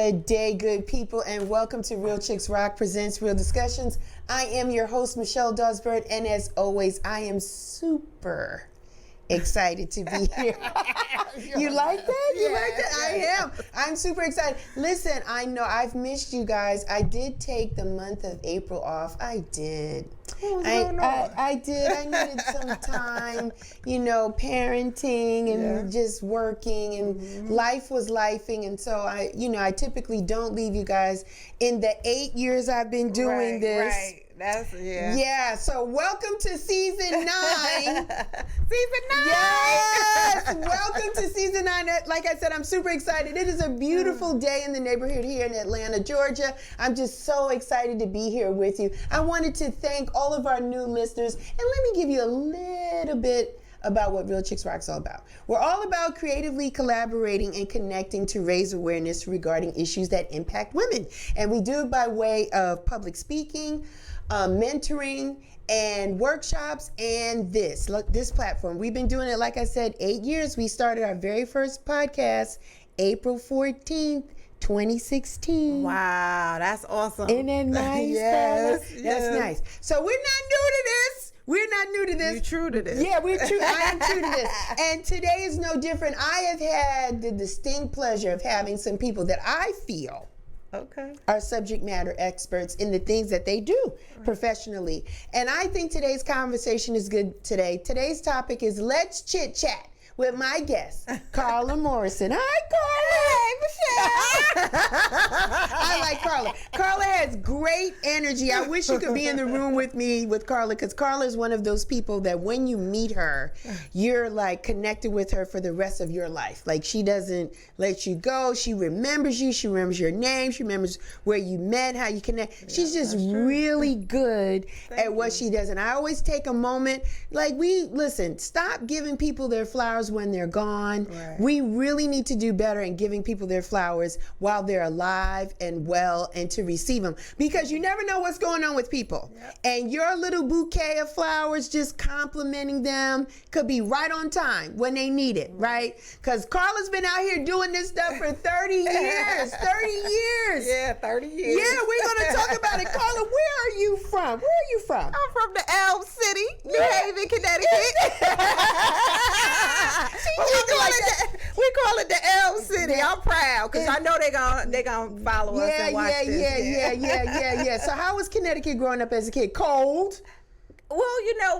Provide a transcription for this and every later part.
Good day, good people, and welcome to Real Chicks Rock Presents Real Discussions. I am your host, Michelle Dawsbird, and as always, I am super excited to be here. You like that? You like that? I am. I'm super excited. Listen, I know I've missed you guys. I did take the month of April off. I did. I did. I needed some time, parenting and just working, and life was lifing. And so I typically don't leave you guys. In the 8 years I've been doing this. Right. Yeah, so welcome to season 9. Season 9. Yes, welcome to season 9. Like I said, I'm super excited. It is a beautiful day in the neighborhood here in Atlanta, Georgia. I'm just so excited to be here with you. I wanted to thank all of our new listeners, and let me give you a little bit about what Real Chicks Rock's all about. We're all about creatively collaborating and connecting to raise awareness regarding issues that impact women. And we do it by way of public speaking, mentoring, and workshops, and this platform. We've been doing it, like I said, 8 years. We started our very first podcast April 14th, 2016. Wow, that's awesome. Isn't that nice? Yes. That's nice. So we're not new to this. We're not new to this. You're true to this. Yeah, we're true. I am true to this. And today is no different. I have had the distinct pleasure of having some people that I feel are subject matter experts in the things that they do professionally. And I think today's conversation is good today. Today's topic is Let's Chit Chat with my guest, Carla Morrison. Hi, Carla. Hey, Michelle. I like Carla. Carla has great energy. I wish you could be in the room with me with Carla, because Carla is one of those people that when you meet her, you're like connected with her for the rest of your life. Like, she doesn't let you go. She remembers you. She remembers your name. She remembers where you met, how you connect. She's just really good at what she does. And I always take a moment, stop giving people their flowers when they're gone. Right. We really need to do better in giving people their flowers while they're alive and well, and to receive them, because you never know what's going on with people. And your little bouquet of flowers, just complimenting them, could be right on time when they need it, right? Because Carla's been out here doing this stuff for 30 years. 30 years. Yeah, 30 years. Yeah, we're going to talk about it. Carla, where are you from? Where are you from? I'm from the Elm City, New Haven, Connecticut. We call it the Elm City. I'm proud, because I know they gonna follow us and watch this. Yeah. So how was Connecticut growing up as a kid? Cold? Well,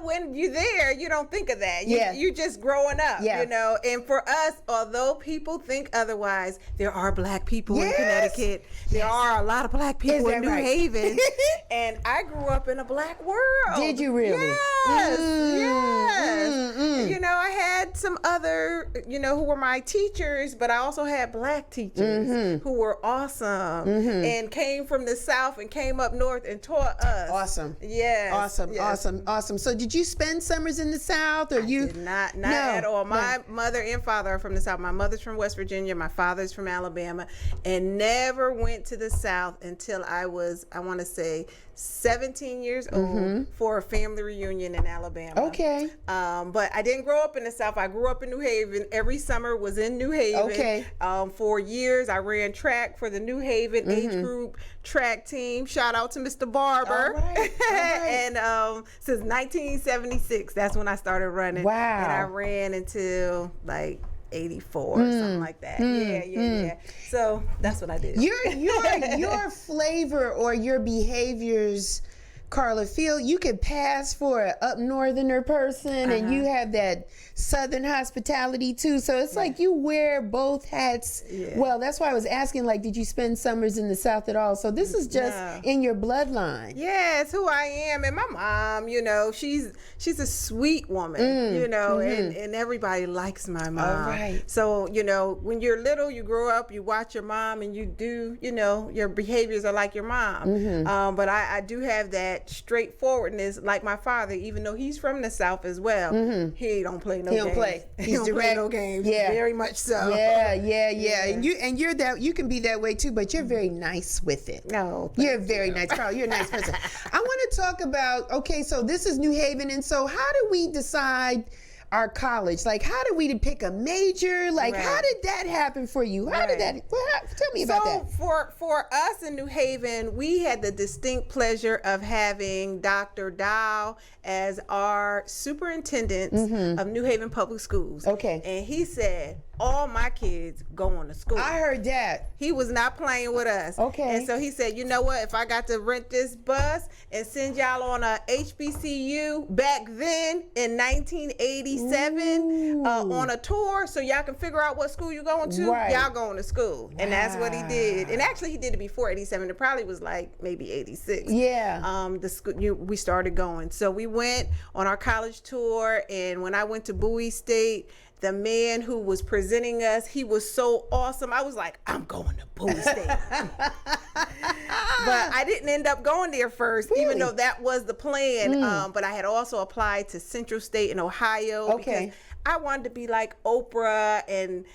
when you're there, you don't think of that. You just growing up, And for us, although people think otherwise, there are black people in Connecticut. There are a lot of black people in New Haven. And I grew up in a black world. Did you really? Yes. I had some other, who were my teachers, but I also had black teachers who were awesome and came from the South and came up north and taught us. Awesome. Yes. Awesome. So did you spend summers in the South, or you? Did not at all. My mother and father are from the South. My mother's from West Virginia. My father's from Alabama, and never went to the South until I was, I want to say, 17 years old for a family reunion in Alabama. Okay. But I didn't grow up in the South. I grew up in New Haven. Every summer was in New Haven. Okay. For years, I ran track for the New Haven age group track team. Shout out to Mr. Barber. All right. And since 1976, that's when I started running. Wow. And I ran until 84 or something like that. Yeah. So that's what I did. Your flavor or your behaviors, Carla, you could pass for an up northerner person, and you have that southern hospitality too. So it's like you wear both hats. Yeah. Well, that's why I was asking, did you spend summers in the South at all? So this is just in your bloodline. Yeah, it's who I am. And my mom, she's a sweet woman, and everybody likes my mom. All right. So, when you're little, you grow up, you watch your mom, and you do, your behaviors are like your mom. But I do have that straightforwardness like my father, even though he's from the South as well. He don't play no games. He don't play no games. Yeah. Very much so. Yeah. And you're that, you can be that way too, but you're very nice with it. No. You're very nice, Carl. You're a nice person. I want to talk about, so this is New Haven, and so how do we decide our college? Like, how did we pick a major? Like, how did that happen for you? How did that, tell me about that. For us in New Haven, we had the distinct pleasure of having Dr. Dow as our superintendent of New Haven Public Schools. Okay. And he said, all my kids going to school. I heard that. He was not playing with us. Okay. And so he said, you know what, if I got to rent this bus and send y'all on a HBCU back then in 1987 on a tour so y'all can figure out what school you're going to, y'all going to school. And that's what he did. And actually he did it before 87. It probably was like maybe 86. Yeah. We started going. So we went on our college tour, and when I went to Bowie State, the man who was presenting us, he was so awesome. I was like, I'm going to Bowie State. But I didn't end up going there first, even though that was the plan. But I had also applied to Central State in Ohio because I wanted to be like Oprah, and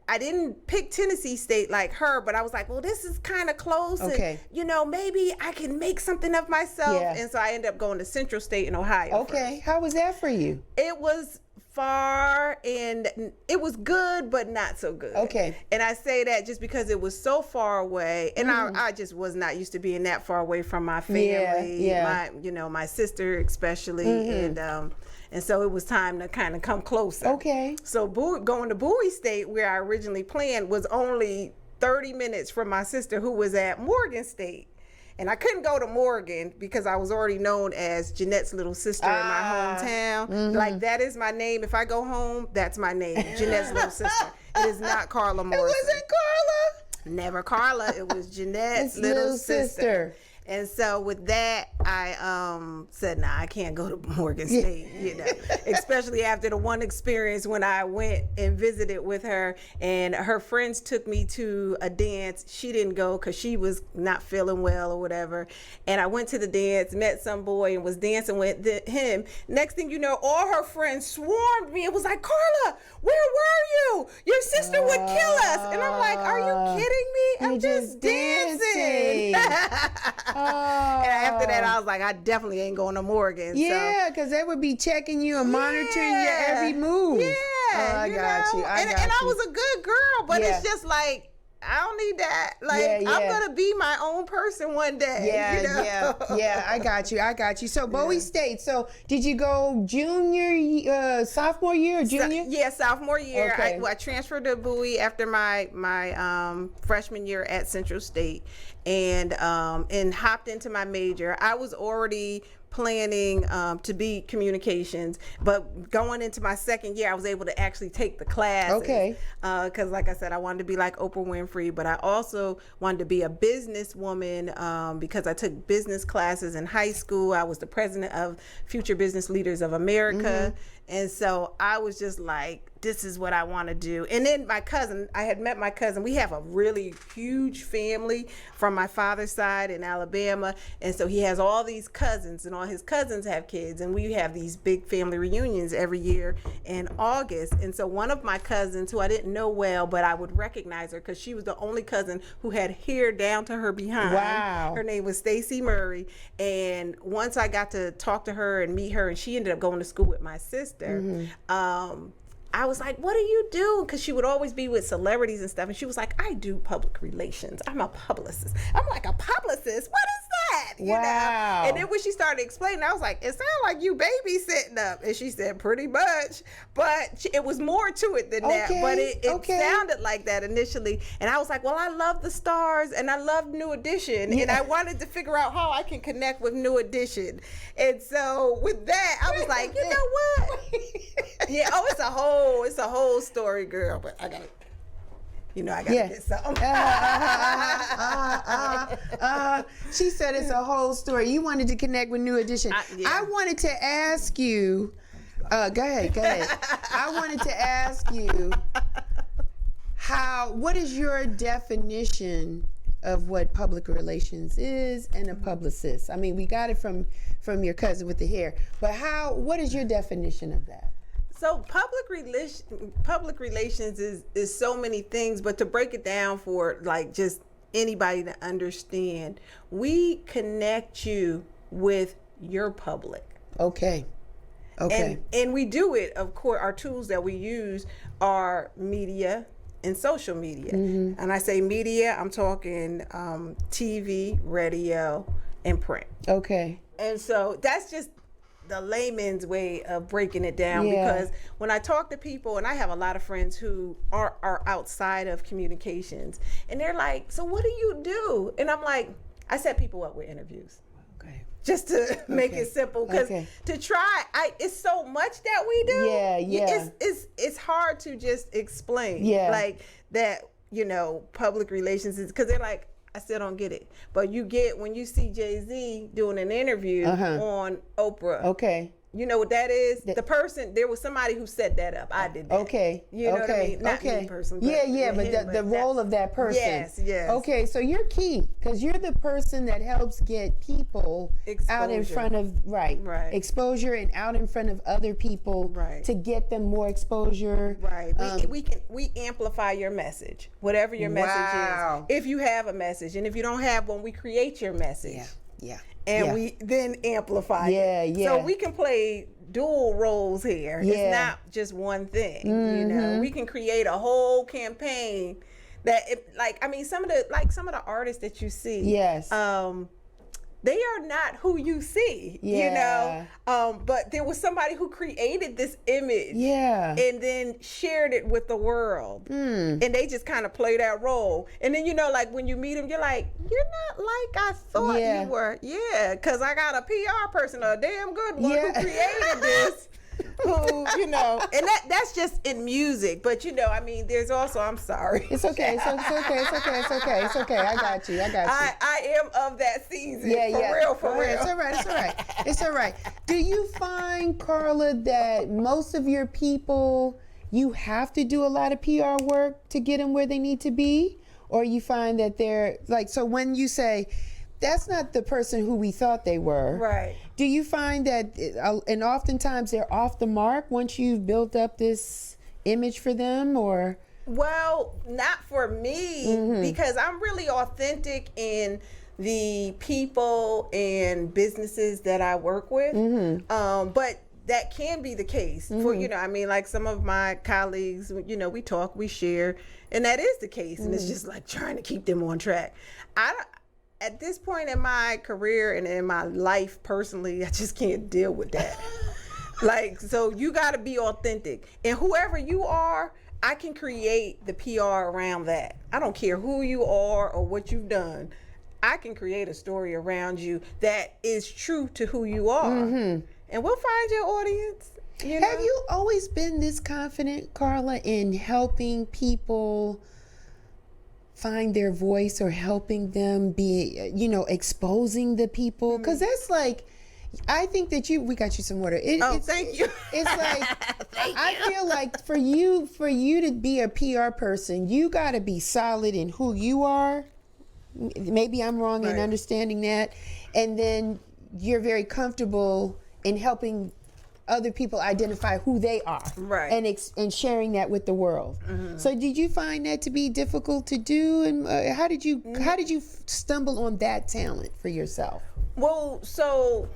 I didn't pick Tennessee State like her, but I was like, well, this is kind of close. And, you know, maybe I can make something of myself. And so I ended up going to Central State in Ohio. Okay. How was that for you? It was far, and it was good, but not so good. Okay. And I say that just because it was so far away, and I just was not used to being that far away from my family, my sister especially, and so it was time to kind of come closer. Okay. So going to Bowie State, where I originally planned, was only 30 minutes from my sister, who was at Morgan State. And I couldn't go to Morgan because I was already known as Jeanette's little sister in my hometown. Like, that is my name. If I go home, that's my name, Jeanette's little sister. It is not Carla Morrison. It wasn't Carla? Never Carla. It was Jeanette's little sister. And so with that, I said, nah, I can't go to Morgan State, you know, especially after the one experience when I went and visited with her, and her friends took me to a dance. She didn't go because she was not feeling well or whatever. And I went to the dance, met some boy, and was dancing with him. Next thing you know, all her friends swarmed me. It was like, Carla, where were you? Your sister would kill us. And I'm like, are you kidding me? I'm just dancing. And after that, I was like, I definitely ain't going to Morgan. Yeah, because they would be checking you and monitoring your every move. Yeah, I got you. And I was a good girl, but it's just like, I don't need that. Like, I'm going to be my own person one day. Yeah, you know? yeah. I got you. So Bowie State. So did you go sophomore year or junior? Sophomore year. Okay. I transferred to Bowie after my freshman year at Central State, and hopped into my major. I was already planning to be communications, but going into my second year, I was able to actually take the classes. Okay. Because like I said, I wanted to be like Oprah Winfrey, but I also wanted to be a businesswoman because I took business classes in high school. I was the president of Future Business Leaders of America. And so I was just like, this is what I want to do. And then I had met my cousin. We have a really huge family from my father's side in Alabama. And so he has all these cousins, and all his cousins have kids. And we have these big family reunions every year in August. And so one of my cousins, who I didn't know well, but I would recognize her because she was the only cousin who had hair down to her behind. Wow. Her name was Stacy Murray. And once I got to talk to her and meet her, and she ended up going to school with my sister, I was like, what do you do? Because she would always be with celebrities and stuff. And she was like, I do public relations. I'm a publicist. I'm like, a publicist? What is that? You know? And then when she started explaining, I was like, it sounds like you babysitting up. And she said, pretty much. But it was more to it than that. But it sounded like that initially. And I was like, well, I love the stars and I love New Edition. And I wanted to figure out how I can connect with New Edition. And so with that, I was like, you know what? It's a whole story, girl. But I gotta get something. She said it's a whole story. You wanted to connect with New Edition. I wanted to ask you. Go ahead. I wanted to ask you what is your definition of what public relations is and a publicist? I mean, we got it from your cousin with the hair, but what is your definition of that? So public relations is so many things, but to break it down for like just anybody to understand, we connect you with your public. Okay. Okay. And we do it, of course, our tools that we use are media and social media. Mm-hmm. And I say media, I'm talking TV, radio, and print. Okay. And so that's just the layman's way of breaking it down, because when I talk to people, and I have a lot of friends who are outside of communications, and they're like, so what do you do? And I'm like, I set people up with interviews. Okay. Just to make it simple, because to try, it's so much that we do. Yeah. It's hard to just explain. Yeah. Like that, public relations is, because they're like, I still don't get it. But you get when you see Jay-Z doing an interview on Oprah. Okay. You know what that is? The person, there was somebody who set that up. I did that. Okay. You know what I mean? Not me personally. But the role of that person. Yes. Okay, so you're key, because you're the person that helps get people out in front of, exposure, and out in front of other people to get them more exposure. Right. We amplify your message, whatever your message is. If you have a message, and if you don't have one, we create your message. Yeah. And we then amplify it. So we can play dual roles here. It's not just one thing. We can create a whole campaign that, some of the artists that you see, they are not who you see, but there was somebody who created this image and then shared it with the world. And they just kind of play that role. And then, when you meet them, you're like, you're not like I thought you were. Yeah, because I got a PR person, a damn good one, who created this. And that's just in music, but there's also, I'm sorry. It's okay. It's okay. I got you. I am of that season. For real. It's all right. Do you find, Carla, that most of your people, you have to do a lot of PR work to get them where they need to be? Or you find that they're so when you say, that's not the person who we thought they were. Right. Do you find that, and oftentimes they're off the mark once you've built up this image for them, or? Well, not for me, because I'm really authentic in the people and businesses that I work with. But that can be the case for, like some of my colleagues, we talk, we share, and that is the case. And it's just like trying to keep them on track. At this point in my career and in my life personally, I just can't deal with that. So you got to be authentic. And whoever you are, I can create the PR around that. I don't care who you are or what you've done. I can create a story around you that is true to who you are. And we'll find your audience. Have you always been this confident, Carla, in helping people find their voice, or helping them be, exposing the people? Because that's I think that we got you some water. Thank you. It's I feel like for you to be a PR person, you got to be solid in who you are. Maybe I'm wrong in understanding that. And then you're very comfortable in helping other people identify who they are, and sharing that with the world. So did you find that to be difficult to do, and how did you stumble on that talent for yourself? Well, so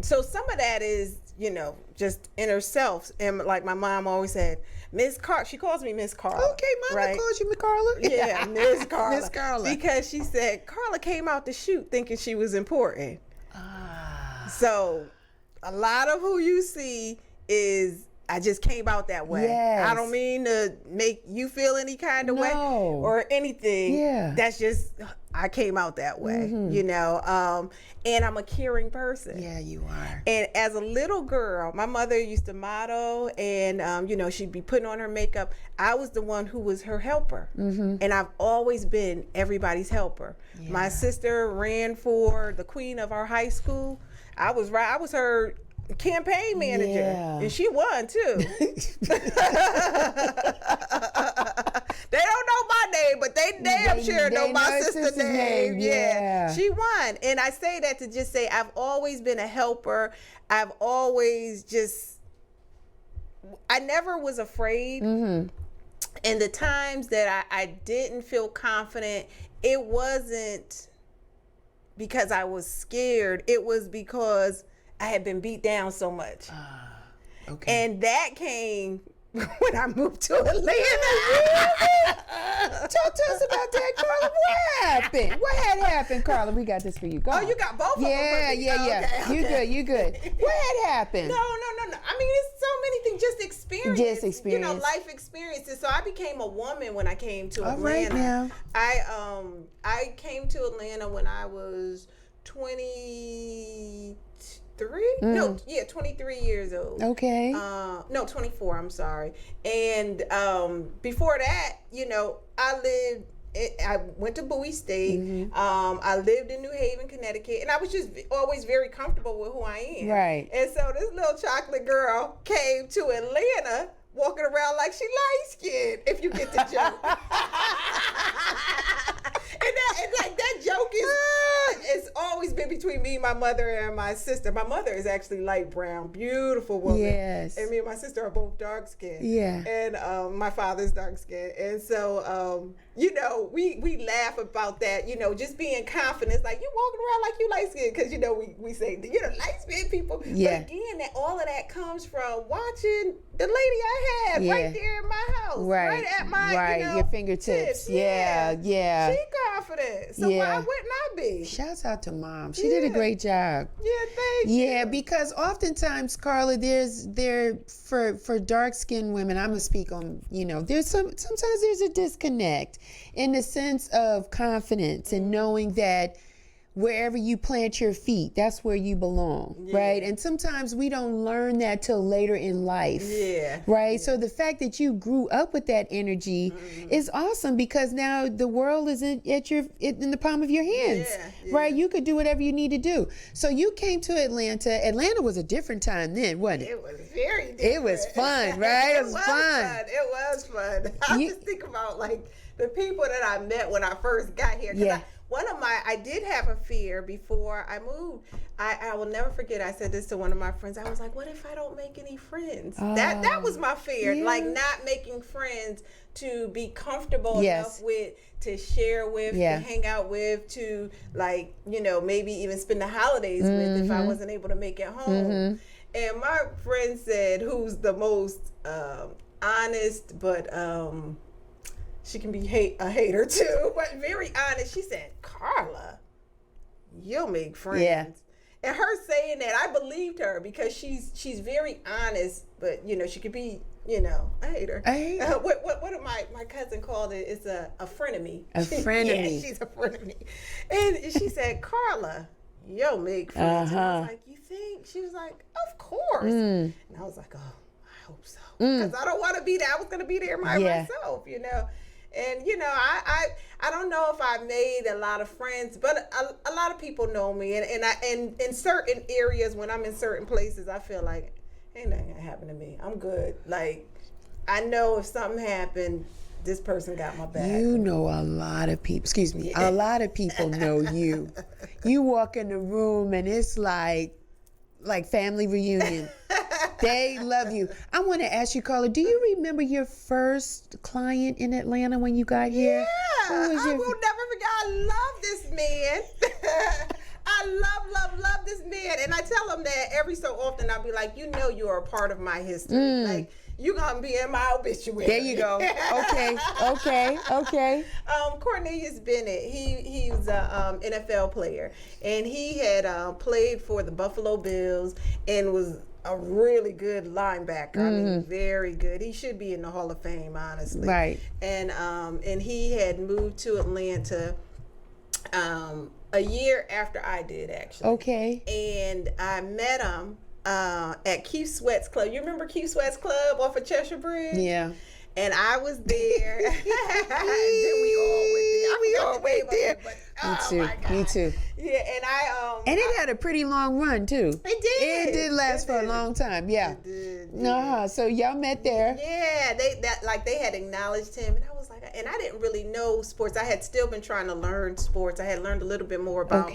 some of that is just inner self, and like my mom always said, Miss Carla. She calls me Miss Carla. Okay, Mama calls you Miss Carla. Yeah, Miss Carla. Miss Carla, because she said Carla came out the chute thinking she was important. So a lot of who you see is, I just came out that way. I don't mean to make you feel any kind of way or anything. That's just, I came out that way, and I'm a caring person. Yeah, you are. And as a little girl, my mother used to model, and she'd be putting on her makeup. I was the one who was her helper, and I've always been everybody's helper. My sister ran for the queen of our high school. I was her campaign manager, and she won too. They don't know my name, but they damn sure know my sister's name. Yeah, she won. And I say that to just say I've always been a helper. I've always I never was afraid. And the times that I didn't feel confident, it wasn't because I was scared. It was because I had been beat down so much. Okay. And that came when I moved to Atlanta. Talk to us about that, Carla. What happened? What had happened, Carla? We got this for you. Go on. You got both of them. Yeah. Okay. You good. What had happened? No. I mean, it's so many things, just experience. You know, life experiences. So I became a woman when I came to Atlanta. Right now. I came to Atlanta when I was 23. 23 years old. Okay. No, 24. I'm sorry. And before that, you know, I went to Bowie State. Mm-hmm. I lived in New Haven, Connecticut, and I was just always very comfortable with who I am. Right. And so this little chocolate girl came to Atlanta walking around like she light-skinned, if you get the joke. And that joke it's always been between me, my mother, and my sister. My mother is actually light brown, beautiful woman. Yes. And me and my sister are both dark skinned. Yeah. And my father's dark skinned. And so, you know, we laugh about that, you know, just being confident. Like, you walking around like you light skinned, because, you know, we say, you know, light skinned people. Yeah. But again, all of that comes from watching the lady I had right there in my house. Right at my, you know, your fingertips. Yeah. She confident. So why wouldn't I be? Shouts out to Mom. She did a great job. Yeah, thank you. Yeah, because oftentimes, Carla, for dark-skinned women, I'm gonna speak on, you know, sometimes there's a disconnect in the sense of confidence and knowing that wherever you plant your feet, that's where you belong, right? And sometimes we don't learn that till later in life, right? Yeah. So the fact that you grew up with that energy is awesome, because now the world is in the palm of your hands, right? You could do whatever you need to do. So you came to Atlanta. Atlanta was a different time then, wasn't it? It was very different. It was fun, right? It was fun. It was fun. I just think about like the people that I met when I first got here. I did have a fear before I moved. I will never forget, I said this to one of my friends. I was like, what if I don't make any friends? That was my fear, like not making friends to be comfortable enough with, to share with, to hang out with, to like, you know, maybe even spend the holidays with if I wasn't able to make it home. And my friend said, who's the most honest, but she can be a hater too, but very honest. She said, Carla, you'll make friends. Yeah. And her saying that, I believed her, because she's very honest, but you know, she could be, you know, a hater. What my cousin called it is a frenemy. A frenemy. She's a frenemy. And she said, Carla, you'll make friends. And I was like, you think? She was like, of course. And I was like, oh, I hope so. Because I don't want to be there. I was going to be there myself, you know. And, you know, I don't know if I made a lot of friends, but a lot of people know me. And in certain areas, when I'm in certain places, I feel like, ain't nothing gonna happen to me. I'm good. Like, I know if something happened, this person got my back. You know a lot of people, a lot of people know you. You walk in the room and it's like family reunion. They love you. I want to ask you, Carla, do you remember your first client in Atlanta when you got here? Yeah, I will never forget. I love this man. I love this man. And I tell him that every so often. I'll be like, you know, you're a part of my history. Like, you're going to be in my obituary. There you go. Okay. Cornelius Bennett, he was an NFL player. And he had played for the Buffalo Bills and was a really good linebacker. I mean, very good. He should be in the Hall of Fame, honestly. Right. And he had moved to Atlanta a year after I did, actually. Okay. And I met him at Keith Sweat's Club. You remember Keith Sweat's Club off of Cheshire Bridge? Yeah. And I was there. Then we all went there. Me too. Yeah, and it had a pretty long run too. It did last for a long time. Yeah. It did. So y'all met there. Yeah, they had acknowledged him, and I was like, and I didn't really know sports. I had still been trying to learn sports. I had learned a little bit more about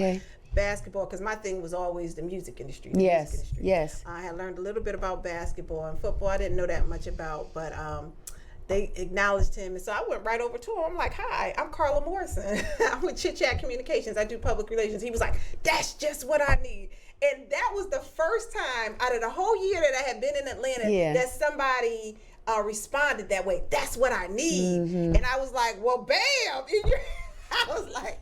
basketball, because my thing was always the music industry. Yes. I had learned a little bit about basketball and football. I didn't know that much about, but they acknowledged him, and so I went right over to him. I'm like, hi, I'm Carla Morrison. I'm with Chit Chat Communications. I do public relations. He was like, that's just what I need. And that was the first time out of the whole year that I had been in Atlanta that somebody responded that way. That's what I need. And I was like, well, bam. I was like,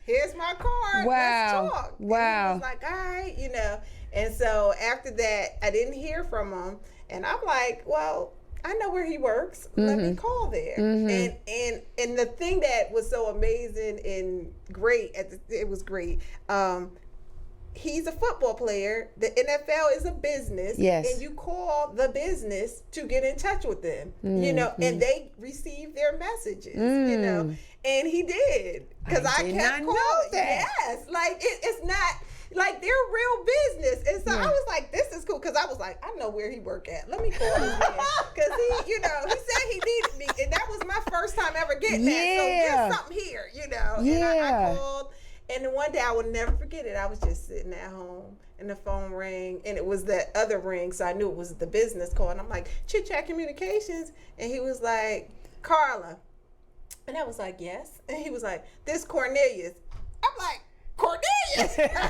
here's my card. Wow. Let's talk. Wow. And he was like, all right, you know. And so after that, I didn't hear from him. And I'm like, well, I know where he works. Let me call there. And the thing that was so amazing and great, it was great. He's a football player. The NFL is a business. Yes. And you call the business to get in touch with them, you know, and they receive their messages, you know. And he did. Because I kept calling. Yes. Like, it's not... Like, they're real business. And so I was like, this is cool. Because I was like, I know where he work at. Let me call this man. Because he, you know, he said he needed me. And that was my first time ever getting that. So there's something here, you know. And I called. And then one day, I will never forget it. I was just sitting at home. And the phone rang. And it was that other ring. So I knew it was the business call. And I'm like, Chit Chat Communications. And he was like, Carla. And I was like, yes. And he was like, this Cornelius. I'm like, Cornelius. Cornelius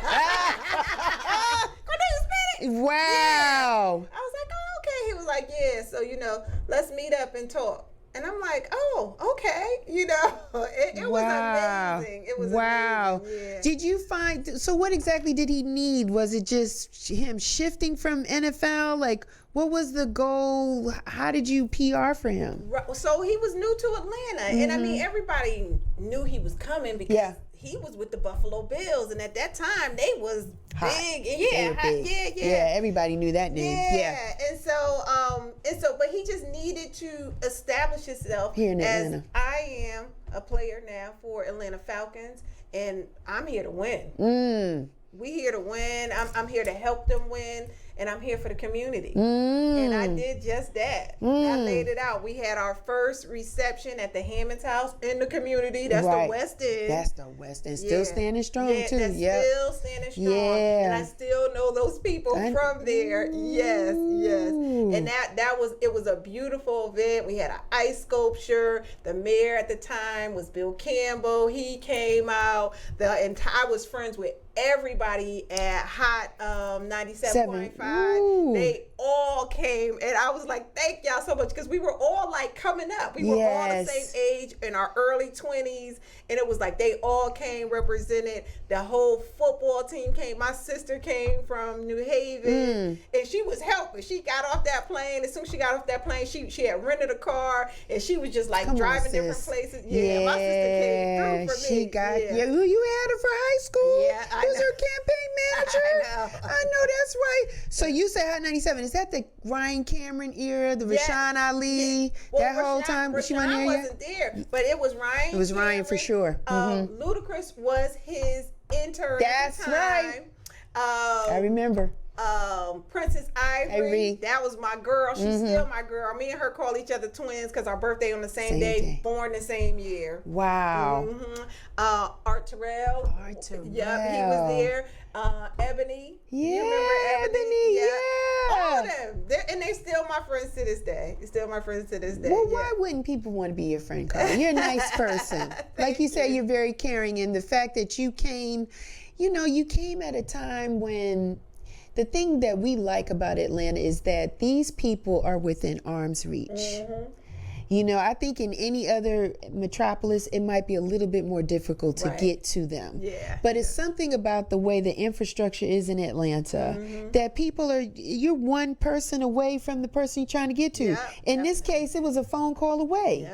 Bennett. Wow. Yeah. I was like, oh, okay. He was like, yeah. So, you know, let's meet up and talk. And I'm like, oh, okay. You know, it was amazing. It was amazing. Yeah. Did you find, so what exactly did he need? Was it just him shifting from NFL? Like, what was the goal? How did you PR for him? So he was new to Atlanta. And I mean, everybody knew he was coming because he was with the Buffalo Bills, and at that time they was big. Yeah, everybody knew that name. And so, but he just needed to establish himself here in Atlanta. As I am a player now for Atlanta Falcons, and I'm here to win. We here to win. I'm here to help them win. And I'm here for the community. And I did just that. I laid it out. We had our first reception at the Hammond's house in the community. That's the West End. That's the West End. Still standing strong, too. That's still standing strong. And I still know those people from there. Yes. And it was a beautiful event. We had an ice sculpture. The mayor at the time was Bill Campbell. He came out. I was friends with everybody at Hot 97.5. They all came, and I was like, thank y'all so much, because we were all like coming up. We were all the same age in our early 20s, and it was like they all came represented. The whole football team came. My sister came from New Haven, and she was helping. She got off that plane. As soon as she got off that plane, she had rented a car, and she was just like driving different places. My sister came through for me. She got you had her for high school. I was her campaign manager. I know that's right. So you said Hot 97. Is that the Ryan Cameron era, the Rashawn Ali, that whole time? Rashawn wasn't there, but it was Ryan. It was Cameron. Ryan for sure. Ludacris was his intern. That's at the time. Right. I remember. Princess Ivory, that was my girl. She's still my girl. Me and her call each other twins because our birthday on the same day, born the same year. Wow. Art Terrell. Yep, he was there. Ebony. Yeah, you remember Ebony? Yeah. All of them. They're still my friends to this day. Well, why wouldn't people want to be your friend, Carla? You're a nice person. Like you said, you're very caring. And the fact that you came at a time when the thing that we like about Atlanta is that these people are within arm's reach. You know, I think in any other metropolis, it might be a little bit more difficult to get to them. But it's something about the way the infrastructure is in Atlanta that you're one person away from the person you're trying to get to. In this case, it was a phone call away.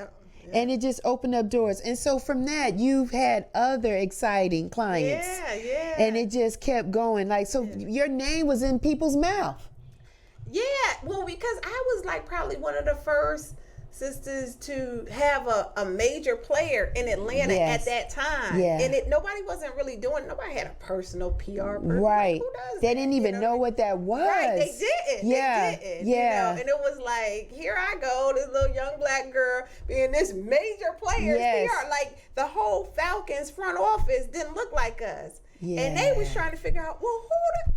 And it just opened up doors. And so from that, you've had other exciting clients. And it just kept going. Like, so your name was in people's mouth. Well, because I was like probably one of the first sisters to have a major player in Atlanta at that time. And nobody wasn't really nobody had a personal PR person. Right. Who does they that? didn't even know what that was. Right, they didn't. They didn't. You know? And it was like, here I go, this little young black girl being this major player's PR. Like, the whole Falcons front office didn't look like us. And they was trying to figure out, well,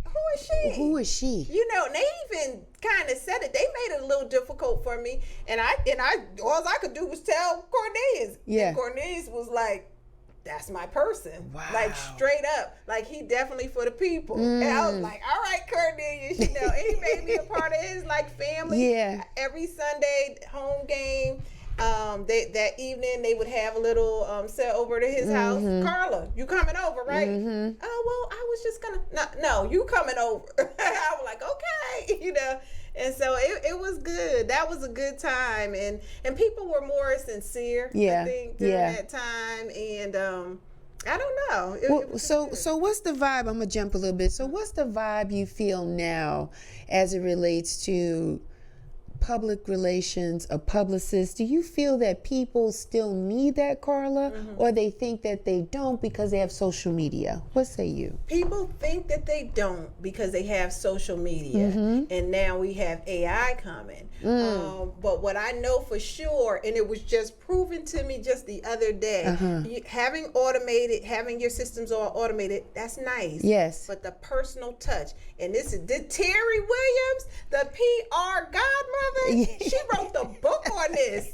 who is she? Who is she? You know, and they even kind of said it. They made it a little difficult for me. And I all I could do was tell Cornelius. And Cornelius was like, that's my person. Wow. Like straight up. Like he definitely for the people. And I was like, all right, Cornelius, you know, and he made me a part of his like family. Yeah. Every Sunday home game. That evening they would have a little set over to his house. Carla, you coming over, right? Oh, well, I was just gonna no, you coming over. I was like, okay, you know. And so it was good. That was a good time, and people were more sincere. I think during that time, and I don't know. So what's the vibe? I'm gonna jump a little bit. So what's the vibe you feel now as it relates to public relations, a publicist? Do you feel that people still need that, Carla, or they think that they don't because they have social media? What say you? People think that they don't because they have social media, and now we have AI coming. But what I know for sure, and it was just proven to me just the other day, having your systems all automated, that's nice. Yes. But the personal touch, and this is Terry Williams, the PR godmother. She wrote the book on this.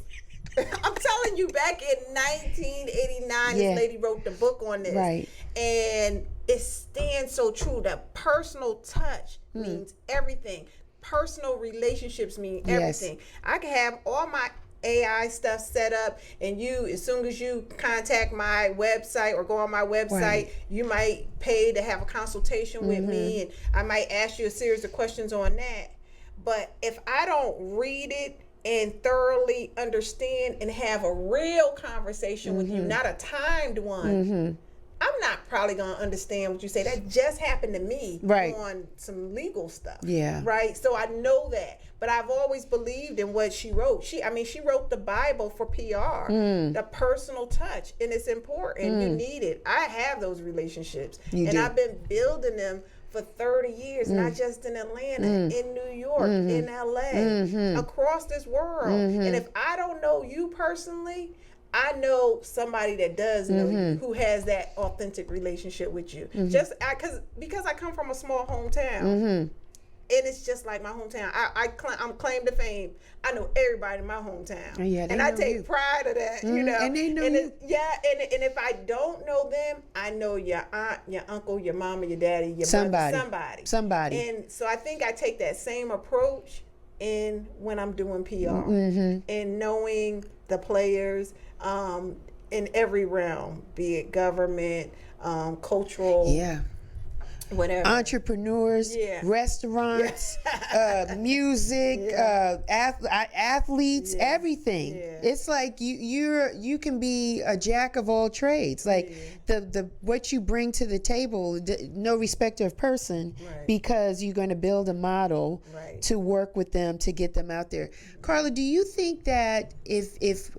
I'm telling you, back in 1989, this lady wrote the book on this. Right. And it stands so true that personal touch means everything. Personal relationships mean everything. I can have all my AI stuff set up, and you, as soon as you contact my website or go on my website, you might pay to have a consultation with me, and I might ask you a series of questions on that. But if I don't read it and thoroughly understand and have a real conversation with you, not a timed one, I'm not probably going to understand what you say. That just happened to me on some legal stuff. Yeah. Right? So I know that. But I've always believed in what she wrote. She wrote the Bible for PR, the personal touch, and it's important. You need it. I have those relationships, and I've been building them for 30 years, not just in Atlanta, in New York, in LA, across this world. And if I don't know you personally, I know somebody that does know you, who has that authentic relationship with you. Because I come from a small hometown. And it's just like my hometown. I'm claim to fame. I know everybody in my hometown. And I take pride of that, you know. And they know you. And if I don't know them, I know your aunt, your uncle, your mama, your daddy, your brother, somebody. And so I think I take that same approach when I'm doing PR. And knowing the players in every realm, be it government, cultural, whatever, entrepreneurs, restaurants, music, athletes, everything. It's like you can be a jack of all trades. Like the what you bring to the table, no respecter of person, because you're going to build a model to work with them to get them out there. Carla, do you think that if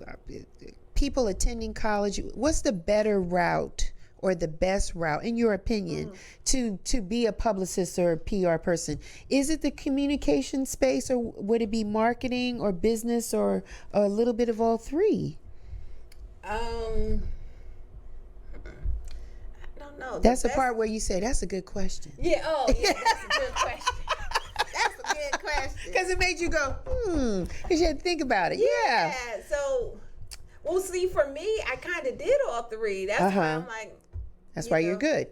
people attending college, what's the better route or the best route, in your opinion, to be a publicist or a PR person? Is it the communication space, or would it be marketing or business, or a little bit of all three? I don't know. That's the part where you say, that's a good question. That's a good question. That's a good question. Because it made you go, because you had to think about it. Yeah. So, well, see, for me, I kind of did all three. That's why I'm like, that's why you're good.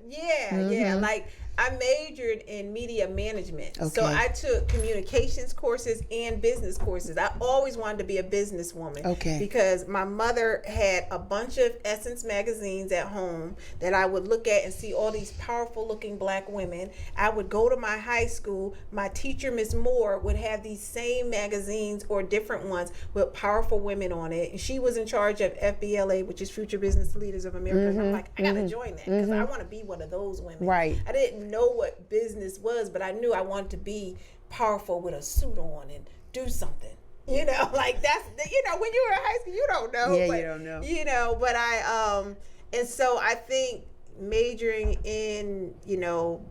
Like I majored in media management. So I took communications courses and business courses. I always wanted to be a businesswoman. Because my mother had a bunch of Essence magazines at home that I would look at and see all these powerful looking black women. I would go to my high school. My teacher, Miss Moore, would have these same magazines or different ones with powerful women on it. And she was in charge of FBLA, which is Future Business Leaders of America. And I'm like, I got to join that because I want to be one of those women. I didn't know what business was, but I knew I wanted to be powerful with a suit on and do something. You know, like that's, you know, when you were in high school, you don't know. But, you don't know. You know, but and so I think majoring in, you know,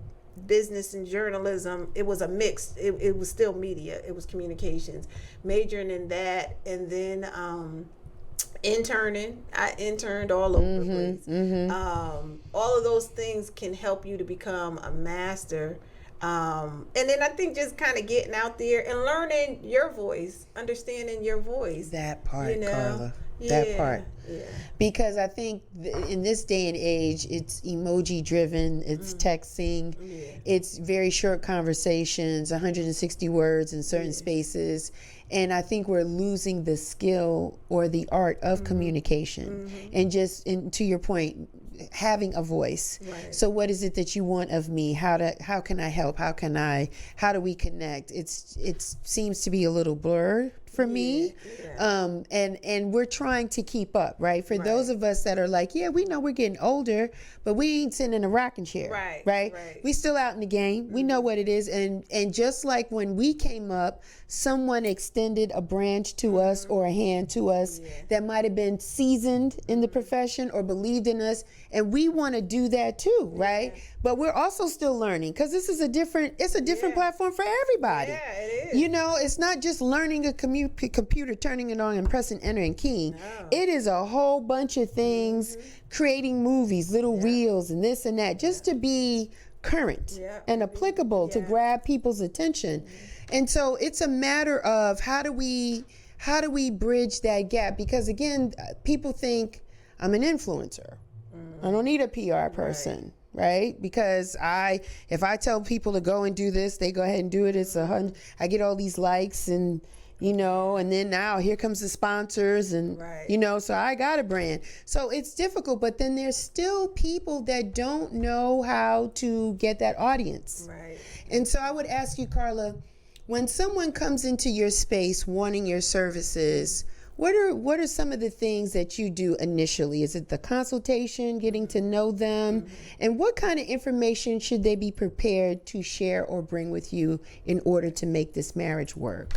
business and journalism, it was a mix. It was still media. It was communications. Majoring in that, and then interning. I interned all over the place. All of those things can help you to become a master. And then I think just kind of getting out there and learning your voice, understanding your voice. That part, you know? Carla. that part. Because I think in this day and age, it's emoji driven, it's texting, it's very short conversations, 160 words in certain spaces. And I think we're losing the skill or the art of communication. And just, and to your point, having a voice. So what is it that you want of me? How can I help? How do we connect? It seems to be a little blurred for me. And we're trying to keep up, right? For those of us that are like, yeah, we know we're getting older, but we ain't sitting in a rocking chair, right? We still out in the game. We know what it is. And just like when we came up, someone extended a branch to us or a hand to us that might have been seasoned in the profession or believed in us. And we want to do that too, right? But we're also still learning, because this is a different platform for everybody. Yeah, it is. You know, it's not just learning a computer, turning it on and pressing enter and keying. No. It is a whole bunch of things, creating movies, little reels and this and that, just to be current and applicable to grab people's attention. And so it's a matter of how do we bridge that gap? Because again, people think I'm an influencer. I don't need a PR person, right? Because if I tell people to go and do this, they go ahead and do it. It's 100. I get all these likes and, you know, and then now here comes the sponsors and, you know, so I got a brand. So it's difficult, but then there's still people that don't know how to get that audience. And so I would ask you, Carla, when someone comes into your space wanting your services, what are some of the things that you do initially? Is it the consultation, getting to know them? And what kind of information should they be prepared to share or bring with you in order to make this marriage work?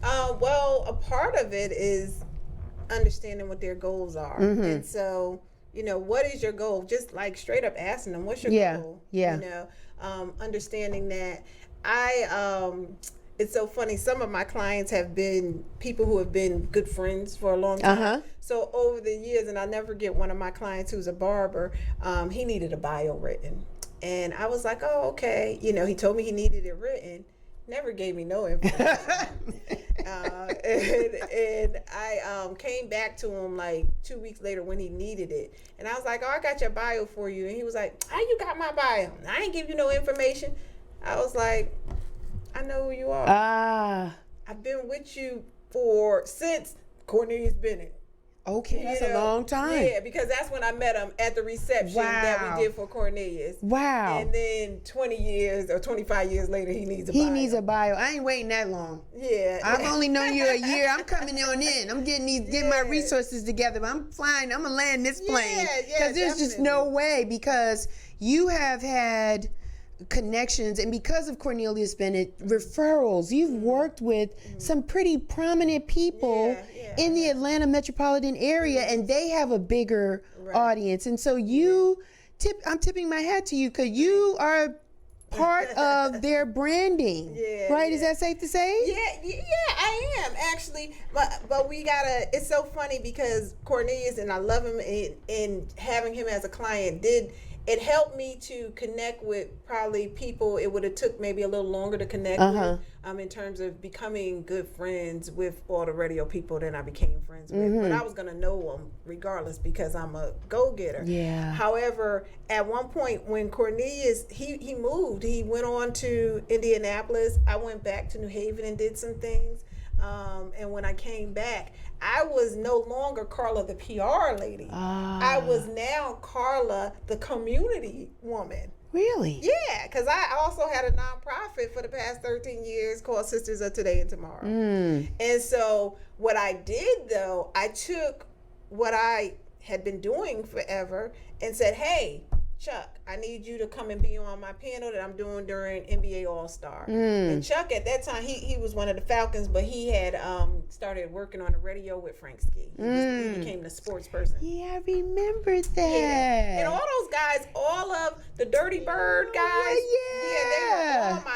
Well, a part of it is understanding what their goals are. And so, you know, what is your goal? Just like straight up asking them, what's your goal? You know, understanding that it's so funny. Some of my clients have been people who have been good friends for a long time. So over the years, and I'll never forget one of my clients who's a barber, he needed a bio written. And I was like, oh, okay. You know, he told me he needed it written. Never gave me no information. And I came back to him like 2 weeks later when he needed it. And I was like, oh, I got your bio for you. And he was like, how you got my bio? I ain't give you no information. I was like, I know who you are. I've been with you since Cornelius Bennett. Okay, that's a long time. Yeah, because that's when I met him at the reception that we did for Cornelius. And then 20 years or 25 years later, he needs a bio. He needs a bio. I ain't waiting that long. I've only known you a year. I'm coming on in. I'm getting my resources together. But I'm flying. I'm going to land this plane. Because there's just no way, because you have had connections, and because of Cornelius Bennett, referrals. You've worked with some pretty prominent people in the Atlanta metropolitan area, and they have a bigger audience. And so I'm tipping my hat to you, because you are part of their branding, right? Is that safe to say? Yeah, I am actually. But we gotta. It's so funny because Cornelius, and I love him, and having him as a client it helped me to connect with probably people it would have took maybe a little longer to connect with, in terms of becoming good friends with all the radio people that I became friends with. But I was going to know them regardless because I'm a go-getter. However, at one point when Cornelius, he moved. He went on to Indianapolis. I went back to New Haven and did some things. And when I came back, I was no longer Carla the PR lady. I was now Carla the community woman. Really? Yeah, because I also had a nonprofit for the past 13 years called Sisters of Today and Tomorrow. And so what I did, though, I took what I had been doing forever and said, hey, Chuck, I need you to come and be on my panel that I'm doing during NBA All-Star. And Chuck, at that time, he was one of the Falcons, but he had started working on the radio with Frank Ski. He became the sports person. Yeah, I remember that. Yeah. And all those guys, all of the Dirty Bird guys,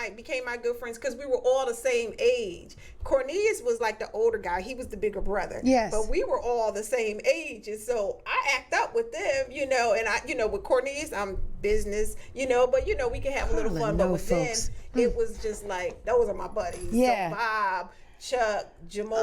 they became my good friends because we were all the same age. Cornelius was like the older guy. He was the bigger brother. But we were all the same age. And so I act up with them, and with Cornelius, I'm business, but we can have a little fun. But with them, it was just like, those are my buddies. So Bob, Chuck, Jamal.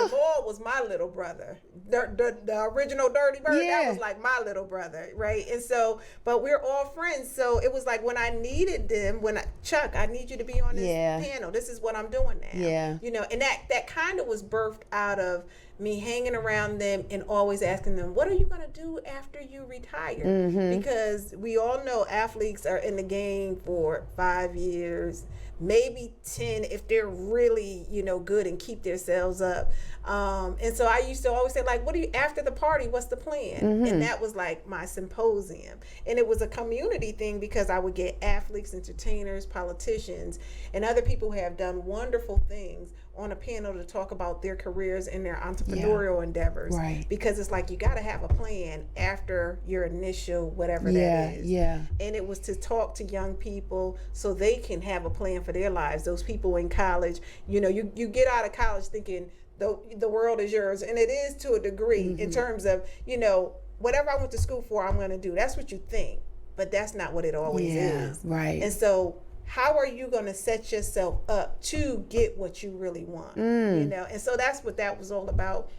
Jamal was my little brother. The original Dirty Bird, that was like my little brother, right? And so, but we're all friends. So it was like when I needed them, Chuck, I need you to be on this panel. This is what I'm doing now. Yeah. You know, and that kind of was birthed out of me hanging around them and always asking them, what are you going to do after you retire? Mm-hmm. Because we all know athletes are in the game for 5 years, maybe 10 if they're really, you know, good and keep themselves up. And so I used to always say, like, what do you, after the party, what's the plan? Mm-hmm. And that was like my symposium. And it was a community thing because I would get athletes, entertainers, politicians, and other people who have done wonderful things on a panel to talk about their careers and their entrepreneurial endeavors. Right. Because it's like you got to have a plan after your initial whatever that is. Yeah. And it was to talk to young people so they can have a plan for their lives. Those people in college, you know, you get out of college thinking the world is yours, and it is to a degree in terms of, you know, whatever I went to school for, I'm going to do. That's what you think, but that's not what it always is. Right. And so how are you going to set yourself up to get what you really want? You know, and so that's what that was all about.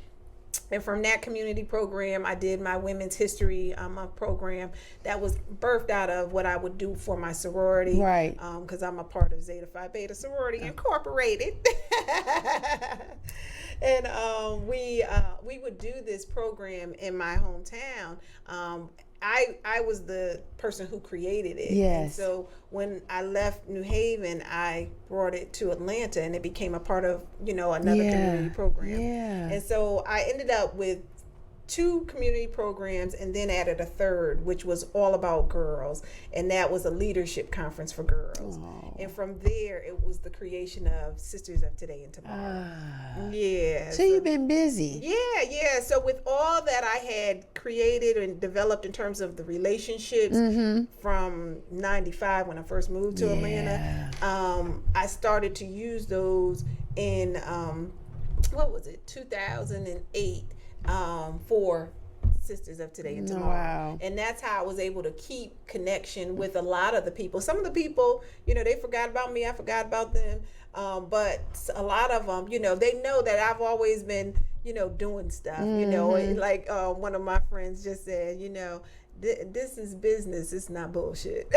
And from that community program, I did my women's history program that was birthed out of what I would do for my sorority. Right. Because I'm a part of Zeta Phi Beta Sorority Incorporated. And we would do this program in my hometown. I was the person who created it. Yes. And so when I left New Haven, I brought it to Atlanta, and it became a part of, you know, another community program. Yeah. And so I ended up with 2 community programs and then added a third, which was all about girls. And that was a leadership conference for girls. Oh. And from there, it was the creation of Sisters of Today and Tomorrow. Yeah. So you've been busy. Yeah. So with all that I had created and developed in terms of the relationships from 95 when I first moved to Atlanta, I started to use those in, 2008. For Sisters of Today and Tomorrow. Wow. And that's how I was able to keep connection with a lot of the people. Some of the people, you know, they forgot about me, I forgot about them. But a lot of them, you know, they know that I've always been, you know, doing stuff, you know, and like one of my friends just said, you know, this is business, it's not bullshit.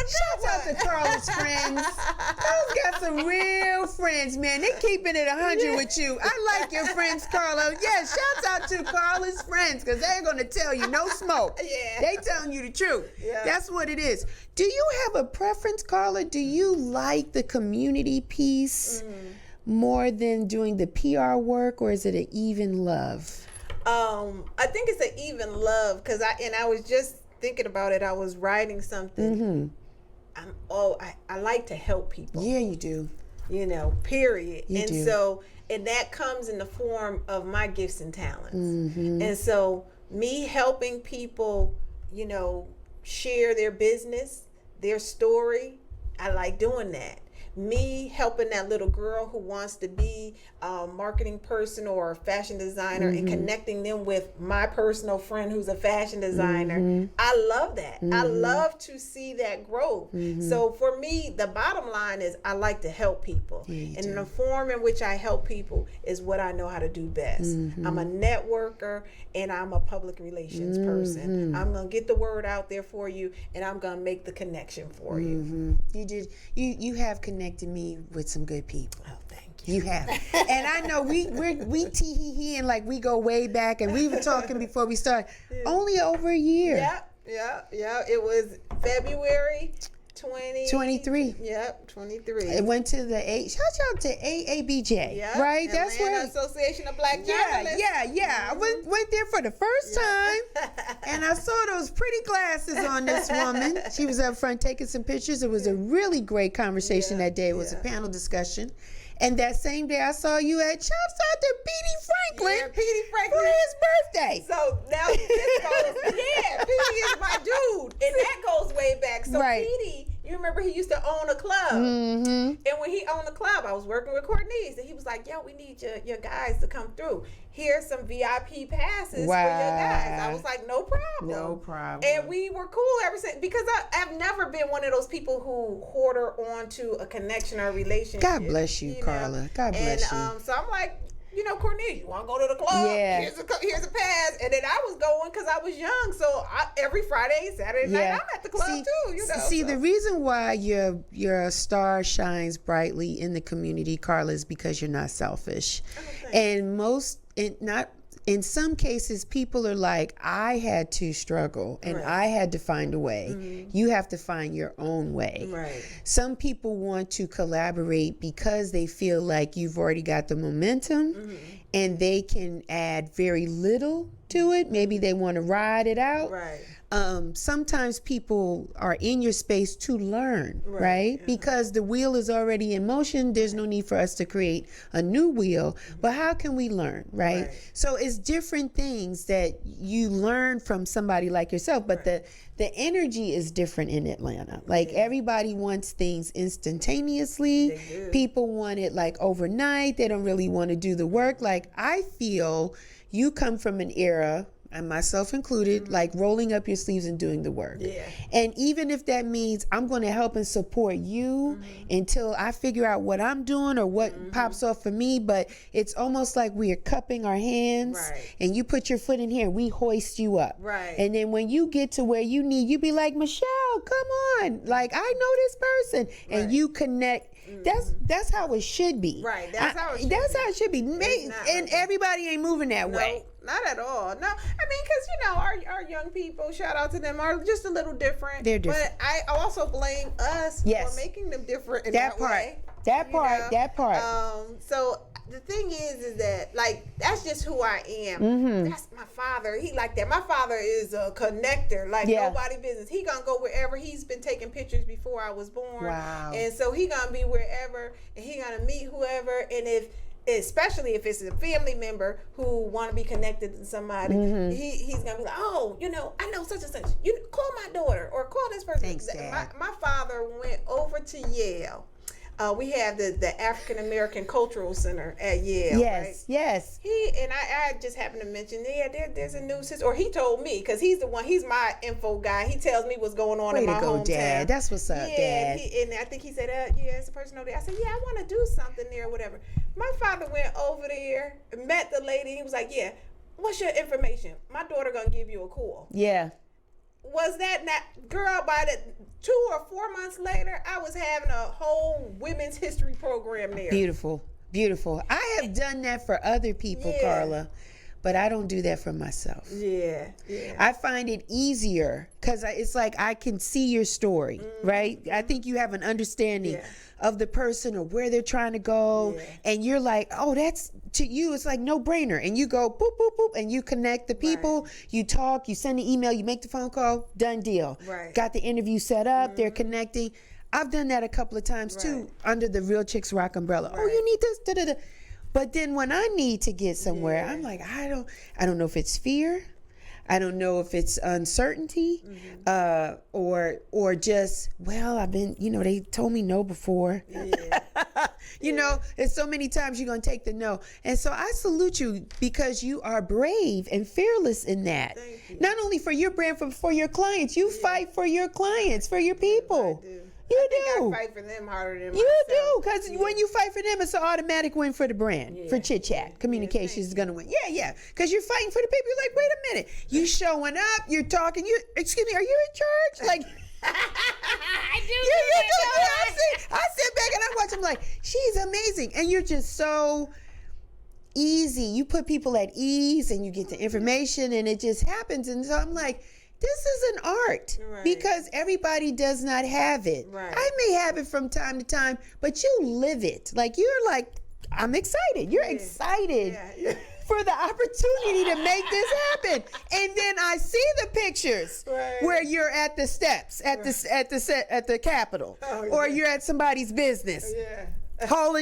Shout out to Carla's friends. Those got some real friends, man. They keeping it 100 with you. I like your friends, Carla. Yeah, shout out to Carla's friends because they're going to tell you no smoke. Yeah. They telling you the truth. Yeah. That's what it is. Do you have a preference, Carla? Do you like the community piece more than doing the PR work, or is it an even love? I think it's an even love because I was just thinking about it. I was writing something. I like to help people. Yeah, you do. You know, period. You do. So, and that comes in the form of my gifts and talents. And so me helping people, you know, share their business, their story, I like doing that. Me helping that little girl who wants to be a marketing person or a fashion designer and connecting them with my personal friend who's a fashion designer. I love that. I love to see that growth. So for me, the bottom line is I like to help people. And the form in which I help people is what I know how to do best. I'm a networker and I'm a public relations person. I'm going to get the word out there for you and I'm going to make the connection for you. You have connected me with some good people. Oh, thank you. You have. And I know we tee-hee-hee and like we go way back, and we were talking before we started. Only over a year. Yeah. It was February 23. Yep, 23. It went to the shout out to AABJ, right? Atlanta That's where Association of Black Journalists. Yeah. I went there for the first time, and I saw those pretty glasses on this woman. She was up front taking some pictures. It was a really great conversation that day. It was a panel discussion. And that same day I saw you at shouts out to Petey Franklin. For his birthday. So now this goes, Petey is my dude. And that goes way back. So Petey, You remember he used to own a club. And when he owned the club, I was working with Courtney's, and he was like, yo, we need your guys to come through. Here's some VIP passes for your guys. I was like, no problem. No problem. And we were cool ever since, because I've never been one of those people who hoarder onto a connection or relationship. God bless you, Carla. God bless you. So I'm like, Cornelius, you want to go to the club? Yeah. Here's a pass. And then I was going because I was young. So every Friday, Saturday night, I'm at the club too. See, the reason why your star shines brightly in the community, Carla, is because you're not selfish. And in some cases, people are like, I had to struggle and I had to find a way. You have to find your own way. Right. Some people want to collaborate because they feel like you've already got the momentum and they can add very little to it. Maybe they want to ride it out. Right. Sometimes people are in your space to learn, right? Because the wheel is already in motion. There's no need for us to create a new wheel. But how can we learn, right? So it's different things that you learn from somebody like yourself. But the energy is different in Atlanta. Like everybody wants things instantaneously. People want it like overnight. They don't really want to do the work. Like I feel you come from an era, and myself included, like rolling up your sleeves and doing the work. And even if that means I'm going to help and support you until I figure out what I'm doing or what pops off for me, but it's almost like we are cupping our hands and you put your foot in here and we hoist you up. And then when you get to where you need, you be like, Michelle, come on. Like, I know this person. And you connect. That's how it should be. That's how it should be. And everybody ain't moving that way. Not at all. No, I mean, because our young people, shout out to them, are just a little different. They're different. But I also blame us for making them different in that way. That part. So the thing is that, like, that's just who I am. That's my father. He like that. My father is a connector, like nobody business. He gonna go wherever. He's been taking pictures before I was born. Wow. And so he gonna be wherever, and he gonna meet whoever. And especially if it's a family member who want to be connected to somebody, he's gonna be like, oh, I know such and such. You call my daughter or call this person. Thanks, Dad. My father went over to Yale. We have the African American Cultural Center at Yale. Yes. He and I just happened to mention, there's a new sister, or he told me, because he's my info guy. He tells me what's going on in my hometown. Dad. That's what's up, Dad. And I think he said, it's a person over there. I said, I want to do something there, or whatever. My father went over there, met the lady. He was like, what's your information? My daughter gonna give you a call. Yeah. Was that not, girl, by the 2 or 4 months later, I was having a whole women's history program there. Beautiful. I have done that for other people, Carla, but I don't do that for myself. I find it easier because it's like I can see your story, right? I think you have an understanding of the person or where they're trying to go, and you're like, oh, that's, to you, it's like no brainer. And you go boop, boop, boop, and you connect the people, you talk, you send an email, you make the phone call, done deal. Got the interview set up, they're connecting. I've done that a couple of times too, under the Real Chicks Rock umbrella. Oh, you need this, da-da-da. But then when I need to get somewhere, I'm like, I don't know if it's fear. I don't know if it's uncertainty, or just, I've been, they told me no before. There's so many times you're going to take the no. And so I salute you because you are brave and fearless in that. Not only for your brand, but for your clients. You fight for your clients, for your people. You do. I fight for them harder than myself. You do, because when you fight for them, it's an automatic win for the brand. For Chit Chat Communication is going to win. Because you're fighting for the people. You're like, wait a minute. You showing up, you're talking. Excuse me, are you in charge? Like, I do. I sit back and I watch. I'm like, she's amazing, and you're just so easy. You put people at ease, and you get the information, and it just happens. And so I'm like, this is an art because everybody does not have it. I may have it from time to time, but you live it. Like, you're like, I'm excited. You're excited for the opportunity to make this happen. And then I see the pictures where you're at the steps at the Capitol, or you're at somebody's business.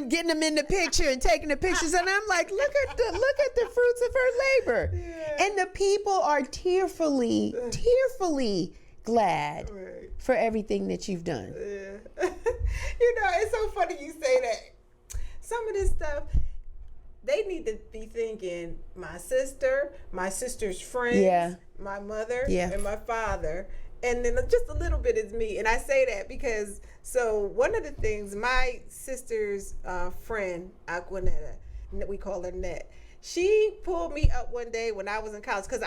Getting them in the picture and taking the pictures, and I'm like, look at the fruits of her labor. And the people are tearfully glad for everything that you've done. Yeah. It's so funny you say that. Some of this stuff, they need to be thinking my sister's friends, my mother, and my father. And then just a little bit is me. And I say that because, one of the things, my sister's friend, Aquanetta, we call her Net, she pulled me up one day when I was in college. Because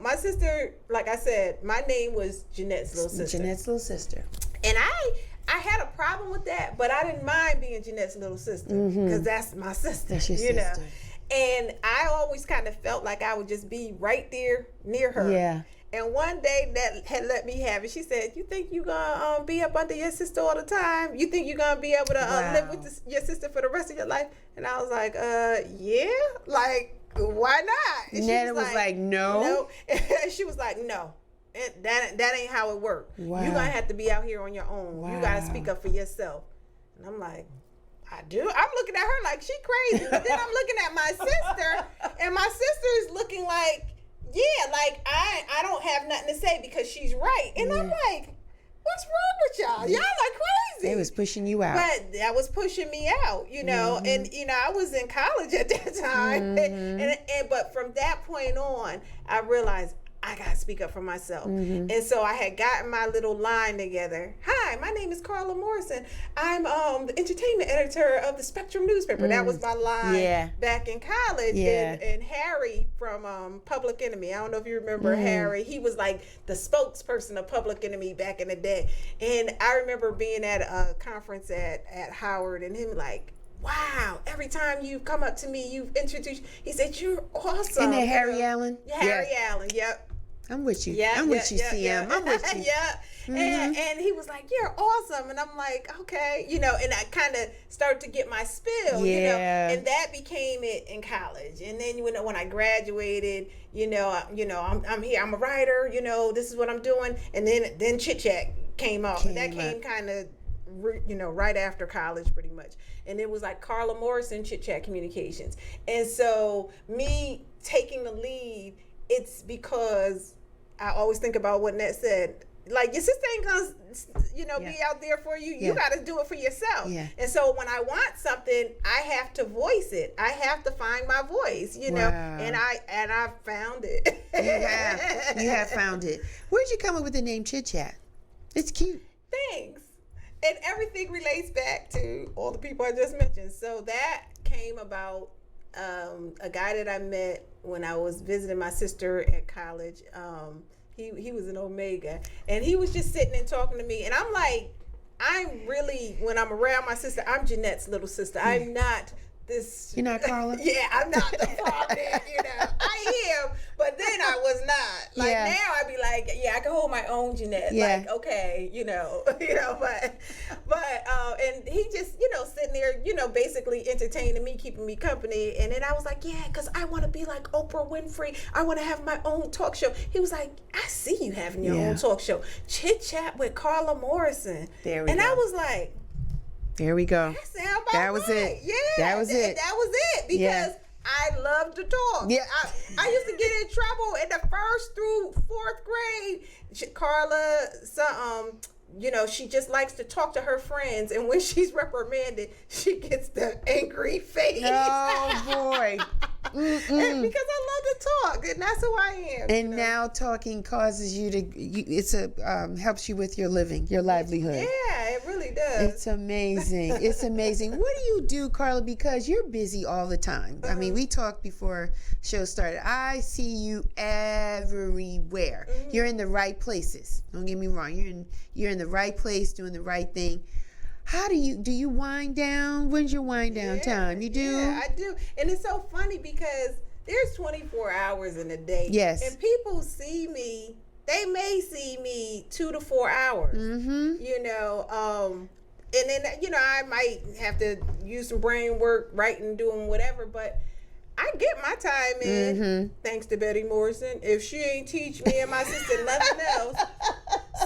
my sister, like I said, my name was Jeanette's little sister. Jeanette's little sister. And I had a problem with that, but I didn't mind being Jeanette's little sister because that's my sister. That's your sister. And I always kind of felt like I would just be right there near her. Yeah. And one day Nat had let me have it. She said, "You think you gonna be up under your sister all the time? You think you gonna be able to live with your sister for the rest of your life?" And I was like, yeah, like why not? And Nat was like, no. And she was like, no. That ain't how it works. Wow. You're gonna have to be out here on your own. Wow. You gotta speak up for yourself. And I'm like, I do. I'm looking at her like she crazy. But then I'm looking at my sister, and my sister is looking like, yeah, like I don't have nothing to say because she's right. And I'm like, what's wrong with y'all? Y'all like crazy. They was pushing you out. But that was pushing me out, and I was in college at that time. And but from that point on, I realized I gotta speak up for myself. And so I had gotten my little line together. Hi, my name is Carla Morrison. I'm the entertainment editor of the Spectrum newspaper. That was my line back in college. And Harry from Public Enemy, I don't know if you remember Harry. He was like the spokesperson of Public Enemy back in the day. And I remember being at a conference at Howard and him like, wow, every time you come up to me, you've introduced, he said, you're awesome. Isn't that Harry Allen? Yeah, Harry Allen, yep. I'm with you. I'm with you, CM. I'm with you. And he was like, you're awesome. And I'm like, okay. And I kind of started to get my spill, and that became it in college. And then when I graduated, I'm here, I'm a writer, this is what I'm doing. And then Chit Chat came up. And that came kind of, right after college pretty much. And it was like Carla Morrison, Chit Chat Communications. And so me taking the lead, it's because I always think about what Nat said. Like, your sister ain't gonna, be out there for you. You got to do it for yourself. Yeah. And so when I want something, I have to voice it. I have to find my voice, know. And I found it. You have found it. Where'd you come up with the name Chit Chat? It's cute. Thanks. And everything relates back to all the people I just mentioned. So that came about. A guy that I met when I was visiting my sister at college, he was an Omega, and he was just sitting and talking to me, and I'm like, when I'm around my sister, I'm Jeanette's little sister. I'm not this. You're not Carla? Yeah, I'm not the prominent, I am, but then I was not. Like now I'd be like, I can hold my own Jeanette. Like, okay, but and he just, sitting there, basically entertaining me, keeping me company. And then I was like, because I want to be like Oprah Winfrey. I want to have my own talk show. He was like, I see you having your own talk show. Chit Chat with Carla Morrison. There we go. And I was like, there we go. That was it. Yeah. That was it. That was it. Because I love to talk. Yeah. I used to get in trouble in the 1st through 4th grade. Carla, she just likes to talk to her friends, and when she's reprimanded, she gets the angry face. Oh boy. And because I love to talk, and that's who I am. And now talking causes you to, helps you with your living, your livelihood. Yeah, it really does. It's amazing. It's amazing. What do you do, Carla? Because you're busy all the time. I mean, we talked before show started. I see you everywhere. You're in the right places. Don't get me wrong. You're in the right place, doing the right thing. How do you wind down? When's your wind down time? You do? Yeah, I do. And it's so funny because there's 24 hours in a day. Yes. And people see me, they may see me 2 to 4 hours. And then, I might have to use some brain work, writing, doing whatever, but I get my time in, thanks to Betty Morrison. If she ain't teach me and my sister nothing else,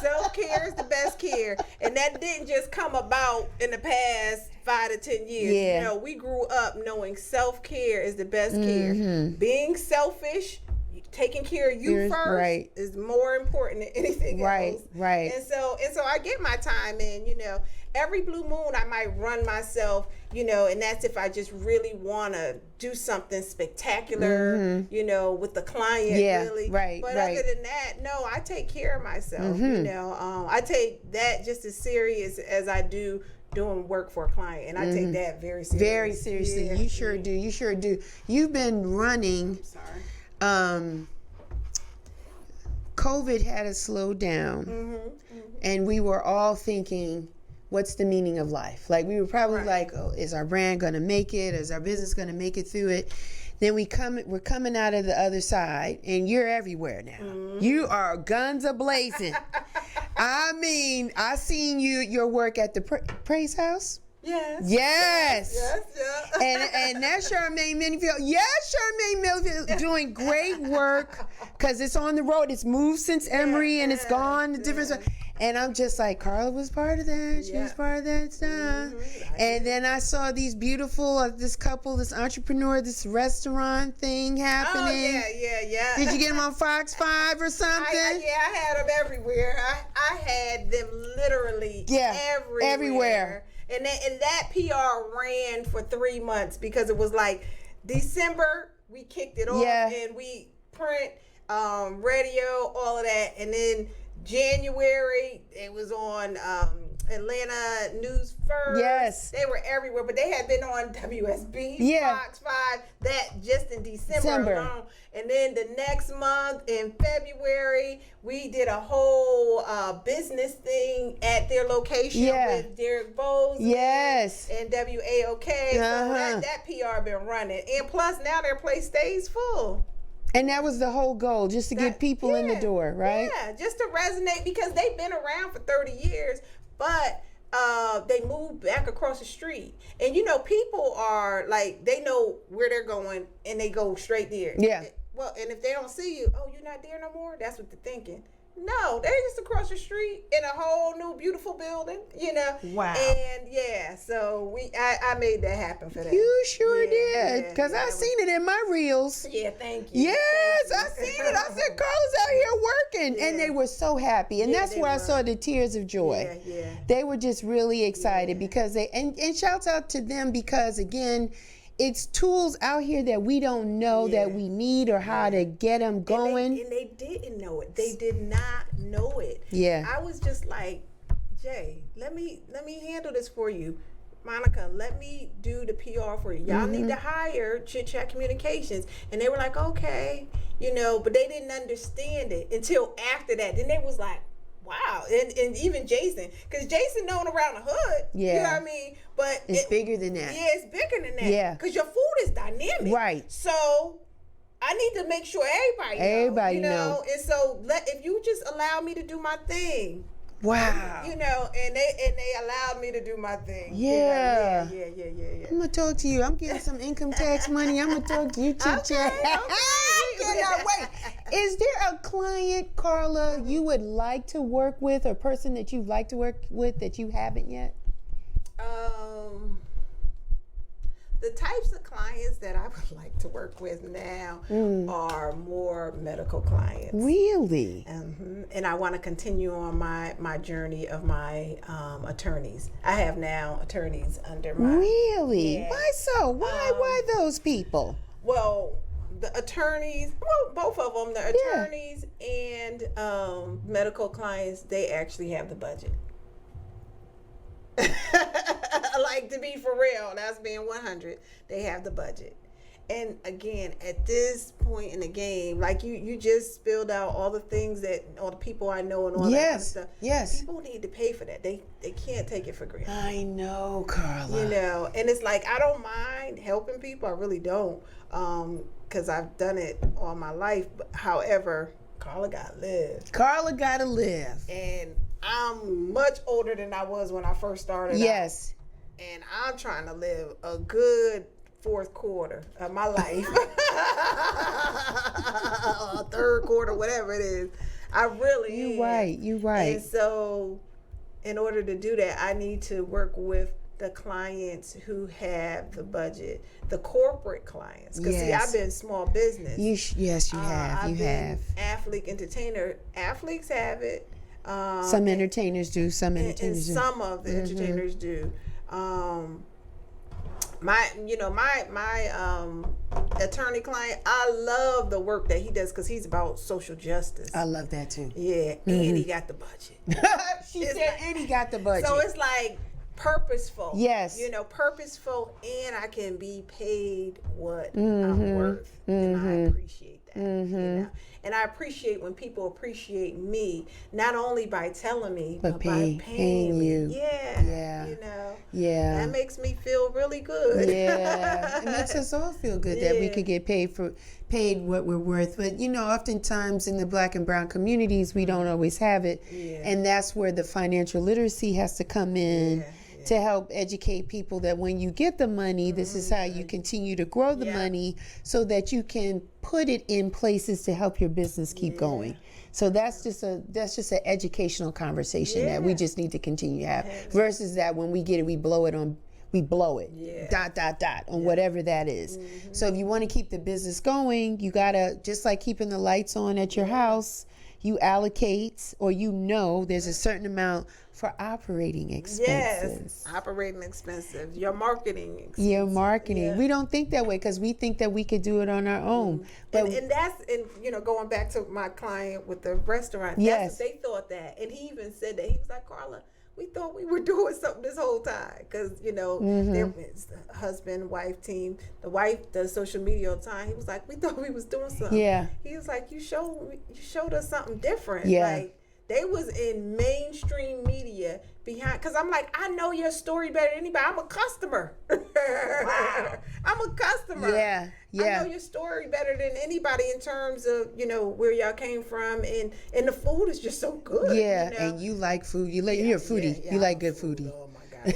self-care is the best care. And that didn't just come about in the past 5 to 10 years. Yeah. We grew up knowing self-care is the best care. Being selfish, taking care of you first is more important than anything else. Right. And so I get my time in, every blue moon I might run myself, and that's if I just really want to do something spectacular, with the client, really. Right. But other than that, no, I take care of myself, I take that just as serious as I do doing work for a client, and I take that very seriously. Very seriously. Yeah. You sure do. You've been running. COVID had us slow down, and we were all thinking, what's the meaning of life? Like, we were probably like, oh, is our brand going to make it? Is our business going to make it through it? Then we're coming out of the other side, and you're everywhere now. You are guns a-blazing. I mean, I seen your work at the Praise House. Yes. And that's Charmaine Minifield. Yes, Charmaine Minifield doing great work, because it's on the road. It's moved since Emory, and it's gone to different stuff. And I'm just like, Carla was part of that. She was part of that stuff. And then I saw these beautiful, this couple, this entrepreneur, this restaurant thing happening. Oh, yeah. Did you get them on Fox 5 or something? I had them everywhere. I had them literally everywhere. And that PR ran for 3 months, because it was like December, we kicked it off, and we print, radio, all of that. And then January, it was on Atlanta News First. Yes. They were everywhere, but they had been on WSB, Fox 5, that just in December alone. And then the next month in February, we did a whole business thing at their location with Derek Bowes and WAOK. So that PR been running. And plus, now their place stays full. And that was the whole goal, just to get people in the door, right? Yeah, just to resonate, because they've been around for 30 years, but they moved back across the street. And, people are like, they know where they're going, and they go straight there. Yeah. Well, and if they don't see you, oh, you're not there no more? That's what they're thinking. No, they're just across the street in a whole new beautiful building, Wow. And so I made that happen for them. You sure did, because I seen it in my reels. Yeah, thank you. Yes, I seen it. I said, Carla's out here working. And they were so happy. And that's where I saw the tears of joy. Yeah. They were just really excited because and shouts out to them, because again, it's tools out here that we don't know that we need, or how to get them going. And they didn't know it. They did not know it. Yeah. I was just like, Jay, let me handle this for you. Monica, let me do the PR for you. Y'all need to hire Chit Chat Communications. And they were like, okay, but they didn't understand it until after that. Then they was like, wow. And even Jason, because Jason known around the hood. Yeah. You know what I mean? But it's bigger than that. Yeah, it's bigger than that. Yeah. Because your food is dynamic. Right. So I need to make sure everybody know. And so if you just allow me to do my thing. Wow. And they allowed me to do my thing. Yeah. Yeah. I'm gonna talk to you. I'm getting some income tax money. I'm gonna talk to you, Chit Chat. I cannot wait. Is there a client, Carla, you would like to work with, or person that you'd like to work with that you haven't yet? The types of clients that I would like to work with now are more medical clients. Really? And I want to continue on my journey of my attorneys. I have now attorneys under my... Really? Yeah. Why so? Why those people? Well, the attorneys, both of them, the attorneys and medical clients, they actually have the budget. Like, to be for real, that's being 100. They have the budget. And again, at this point in the game, like you just spilled out all the things that all the people I know and all that kind of stuff. Yes. People need to pay for that. They can't take it for granted. I know, Carla. And it's like, I don't mind helping people. I really don't. Because I've done it all my life. But, however, Carla gotta live. Carla gotta live. And I'm much older than I was when I first started out. And I'm trying to live a good fourth quarter of my life. Third quarter, whatever it is. I really You right. And so in order to do that, I need to work with the clients who have the budget, the corporate clients. Because see, Yes. I've been small business. Yes, you have. I've You been have. athlete, entertainer. Athletes have it. Some entertainers do. Some entertainers do. Some of the entertainers do. My attorney client, I love the work that he does because he's about social justice. I love that too. Yeah, and he got the budget. She said, and he got the budget. So it's like purposeful. Yes. Purposeful, and I can be paid what I'm worth, and I appreciate that. And I appreciate when people appreciate me, not only by telling me, but by paying you. Yeah. Yeah. That makes me feel really good. Yeah. It makes us all feel good that we could get paid what we're worth. But oftentimes in the Black and brown communities, we don't always have it. Yeah. And that's where the financial literacy has to come in. To help educate people that when you get the money, this is how you continue to grow the money so that you can put it in places to help your business keep going. So that's just an educational conversation that we just need to continue to have versus that when we get it, we blow it. On whatever that is. So if you want to keep the business going, you gotta, just like keeping the lights on at your house, you allocate or there's a certain amount for operating expenses. Yes, operating expenses. Your marketing expenses. Your marketing. Yeah. We don't think that way because we think that we could do it on our own. But and going back to my client with the restaurant, that's what they thought that. And he even said that. He was like, Carla, we thought we were doing something this whole time because there was the husband, wife team. The wife does social media all the time. He was like, we thought we was doing something. Yeah. He was like, you showed us something different. Yeah. Like they was in mainstream media behind, because I'm like, I know your story better than anybody. I'm a customer. Wow. I'm a customer. Yeah. I know your story better than anybody in terms of, where y'all came from, and the food is just so good. Yeah, and you like food. You're a foodie. You like good foodie. Oh my God.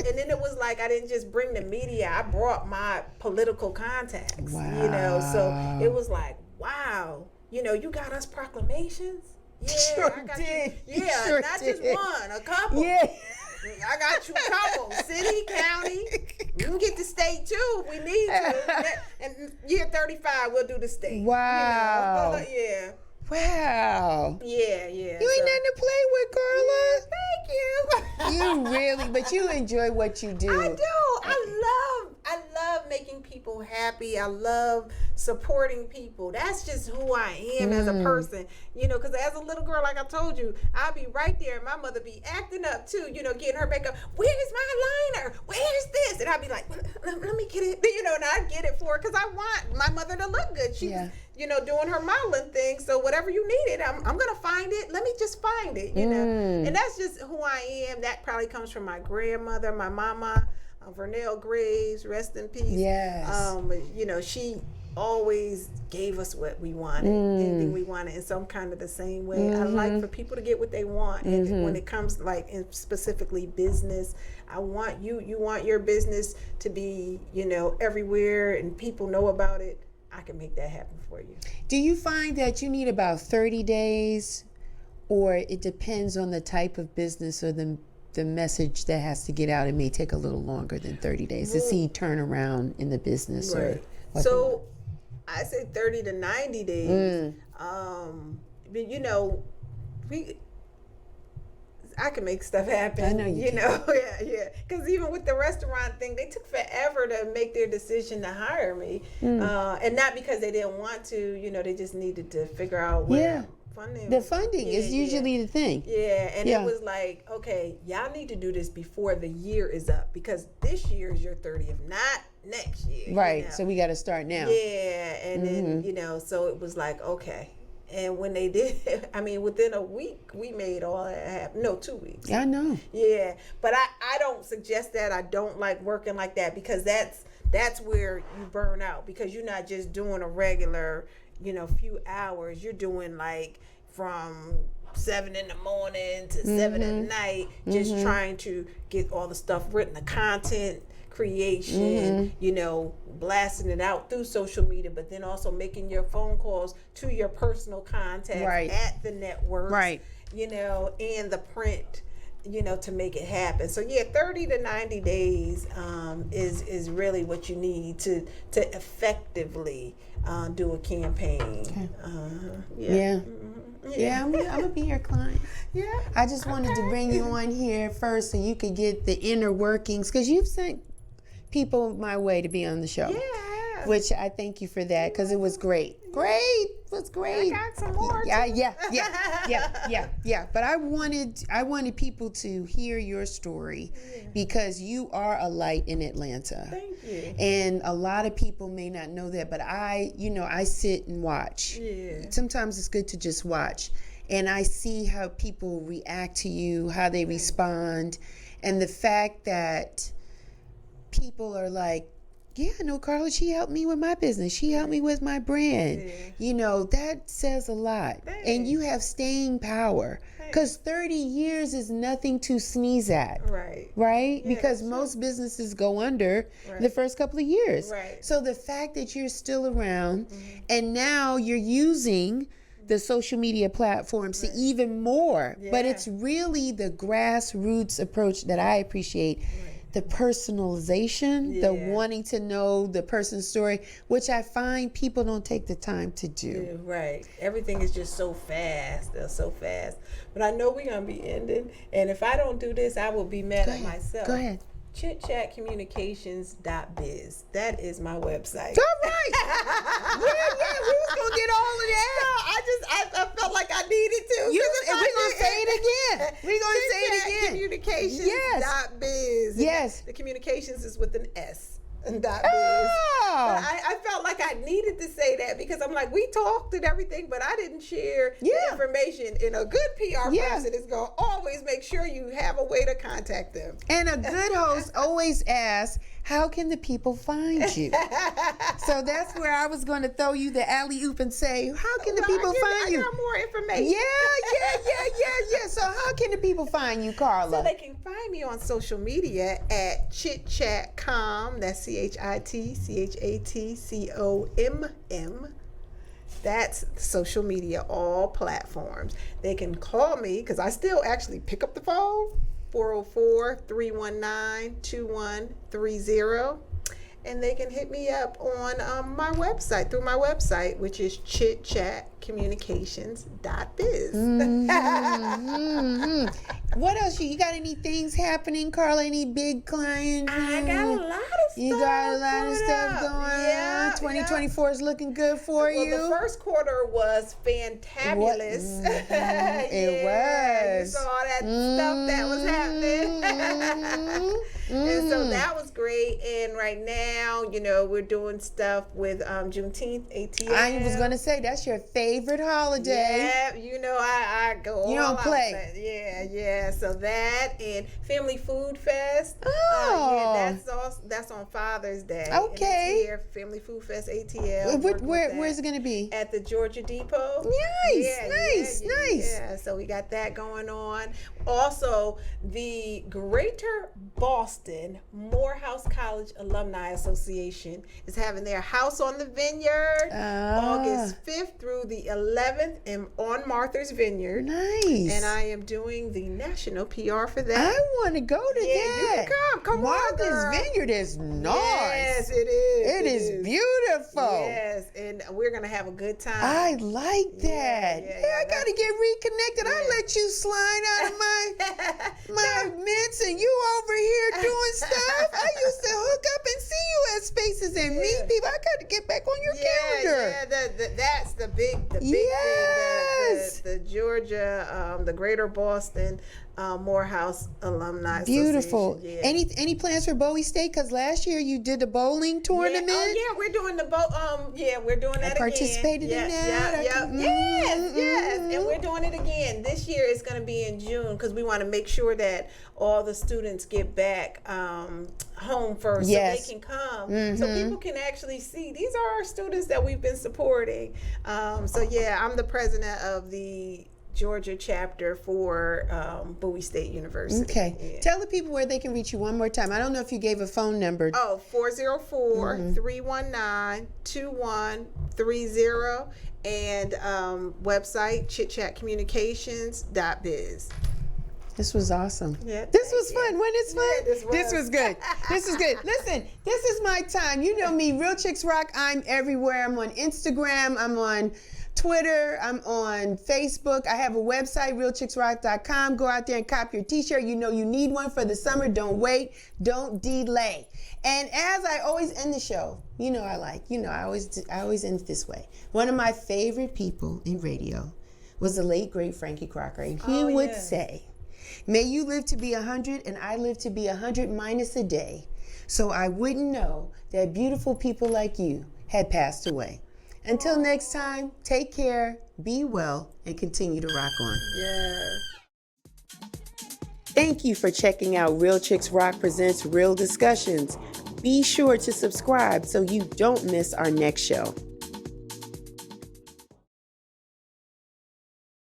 And then it was like I didn't just bring the media, I brought my political contacts. Wow. So it was like, wow, you got us proclamations. Yeah, sure I got did. you. Yeah, sure not did. just one, a couple. Yeah. I got you a couple. City, county. You can get the state too if we need to. And year 35, we'll do the state. Wow. Yeah. Wow. Yeah. You ain't nothing to play with, Carla. Thank you. You really, but you enjoy what you do. I do. I love making people happy. I love supporting people. That's just who I am as a person. Because as a little girl, like I told you, I'd be right there. My mother be acting up too, getting her makeup. Where's my liner? Where's this? And I'd be like, let me get it. And I'd get it for her because I want my mother to look good. She was, doing her modeling thing. So whatever you needed, I'm going to find it. Let me just find it, And that's just who I am. That probably comes from my grandmother, my mama, Vernell Graves, rest in peace. Yes. She always gave us what we wanted, anything we wanted. And so I'm kind of the same way. I like for people to get what they want. And when it comes in specifically business, I want you want your business to be, everywhere and people know about it. I can make that happen for you. Do you find that you need about 30 days or it depends on the type of business or the message that has to get out? It may take a little longer than 30 days to see turnaround in the business. Right. So I say 30 to 90 days. But I can make stuff happen. I know you can. Yeah. Because even with the restaurant thing, they took forever to make their decision to hire me. And not because they didn't want to, they just needed to figure out where funding. The funding is usually the thing. Yeah, and it was like, okay, y'all need to do this before the year is up because this year is your 30th, not next year. Right, so we got to start now. Yeah, and then, so it was like, okay. And when they did, within a week, we made all that happen. No, 2 weeks. I know. Yeah, but I don't suggest that. I don't like working like that because that's where you burn out because you're not just doing a regular, few hours. You're doing like from 7 in the morning to 7 at night, just trying to get all the stuff written, the content creation, blasting it out through social media, but then also making your phone calls to your personal contacts at the networks, and the print to make it happen. So 30 to 90 days is really what you need to effectively do a campaign. Okay. Yeah. I'm gonna be your client. Yeah. I just wanted to bring you on here first so you could get the inner workings, because you've sent people my way to be on the show. Yeah. Which I thank you for that, because it was great. It was great. I got some more. Yeah. But I wanted people to hear your story, because you are a light in Atlanta. Thank you. And a lot of people may not know that, but I sit and watch. Yeah. Sometimes it's good to just watch. And I see how people react to you, how they respond. And the fact that people are like, yeah, I know Carla, she helped me with my business. She helped me with my brand. Yeah. That says a lot. Thanks. And you have staying power. Because 30 years is nothing to sneeze at. Right. Right? Yeah, because most businesses go under the first couple of years. Right. So the fact that you're still around and now you're using the social media platforms to even more. Yeah. But it's really the grassroots approach that I appreciate. The personalization, the wanting to know the person's story, which I find people don't take the time to do. Yeah, right. Everything is just so fast. They're so fast. But I know we're going to be ending. And if I don't do this, I will be mad at myself. Go ahead. ChitChatCommunications.biz. That is my website. All right. yeah, we was going to get all of that. No, I felt like I needed to. We're going to say it again. We're going to say it again. ChitChatCommunications.biz. Yes. The communications is with an S. And .biz. Oh. I felt like I needed to say that, because I'm like, we talked and everything, but I didn't share the information. And a good PR person is going to always make sure you have a way to contact them. And a good host always asks, how can the people find you? So that's where I was going to throw you the alley-oop and say, how can the people find you? I got more information. Yeah. So how can the people find you, Carla? So they can find me on social media at ChitChatCom. That's ChitChatComm. That's social media, all platforms. They can call me, because I still actually pick up the phone, 404-319-2130. And they can hit me up on my website, through my website, which is chitchatcommunications.biz. What else? You got any things happening, Carla? Any big clients? I got a lot of stuff. You got a lot of stuff going on. 2024 is looking good for you. The first quarter was fantabulous. It was. You saw that stuff that was happening. And so that was great. And right now, we're doing stuff with Juneteenth, ATL. I was going to say, that's your favorite holiday. Yeah, I go all out. You don't play. Yeah. So that and Family Food Fest. Oh. That's on Father's Day. Okay. And it's here, Family Food Fest, ATL. Where's it going to be? At the Georgia Depot. Nice. Yeah, so we got that going on. Also, the Greater Boston Morehouse College Alumni Association is having their House on the Vineyard August 5th through the 11th on Martha's Vineyard. Nice. And I am doing the national PR for that. I want to go to that. You can come Martha's on, girl. Vineyard is nice. Yes, it is. It is beautiful. Yes, and we're going to have a good time. I like that. I got to get reconnected. I let you slide out of my mints and you over here doing stuff. I used to hook up and see you at spaces and meet people. I got to get back on your calendar. That's the big thing. The Georgia, the Greater Boston Morehouse Alumni Beautiful. Association. Any plans for Bowie State? Because last year you did the bowling tournament. We're doing the we're doing that again. Participated in that. Yes, and we're doing it again. This year it's going to be in June, because we want to make sure that all the students get back home first, so they can come, so people can actually see these are our students that we've been supporting. I'm the president of the Georgia chapter for Bowie State University. Okay. Yeah. Tell the people where they can reach you one more time. I don't know if you gave a phone number. 404-319-2130 and website chitchatcommunications.biz. This was awesome. Yeah, this was fun. When it's fun, yeah, this was good. This is good. Listen, this is my time. You know me, Real Chicks Rock. I'm everywhere. I'm on Instagram. I'm on Twitter. I'm on Facebook. I have a website, realchicksrock.com. Go out there and cop your t-shirt. You know you need one for the summer. Don't wait. Don't delay. And as I always end the show, I always end it this way. One of my favorite people in radio was the late, great Frankie Crocker. And he would say, may you live to be 100 and I live to be 100 minus a day, so I wouldn't know that beautiful people like you had passed away. Until next time, take care, be well, and continue to rock on. Yes. Thank you for checking out Real Chicks Rock Presents Real Discussions. Be sure to subscribe so you don't miss our next show.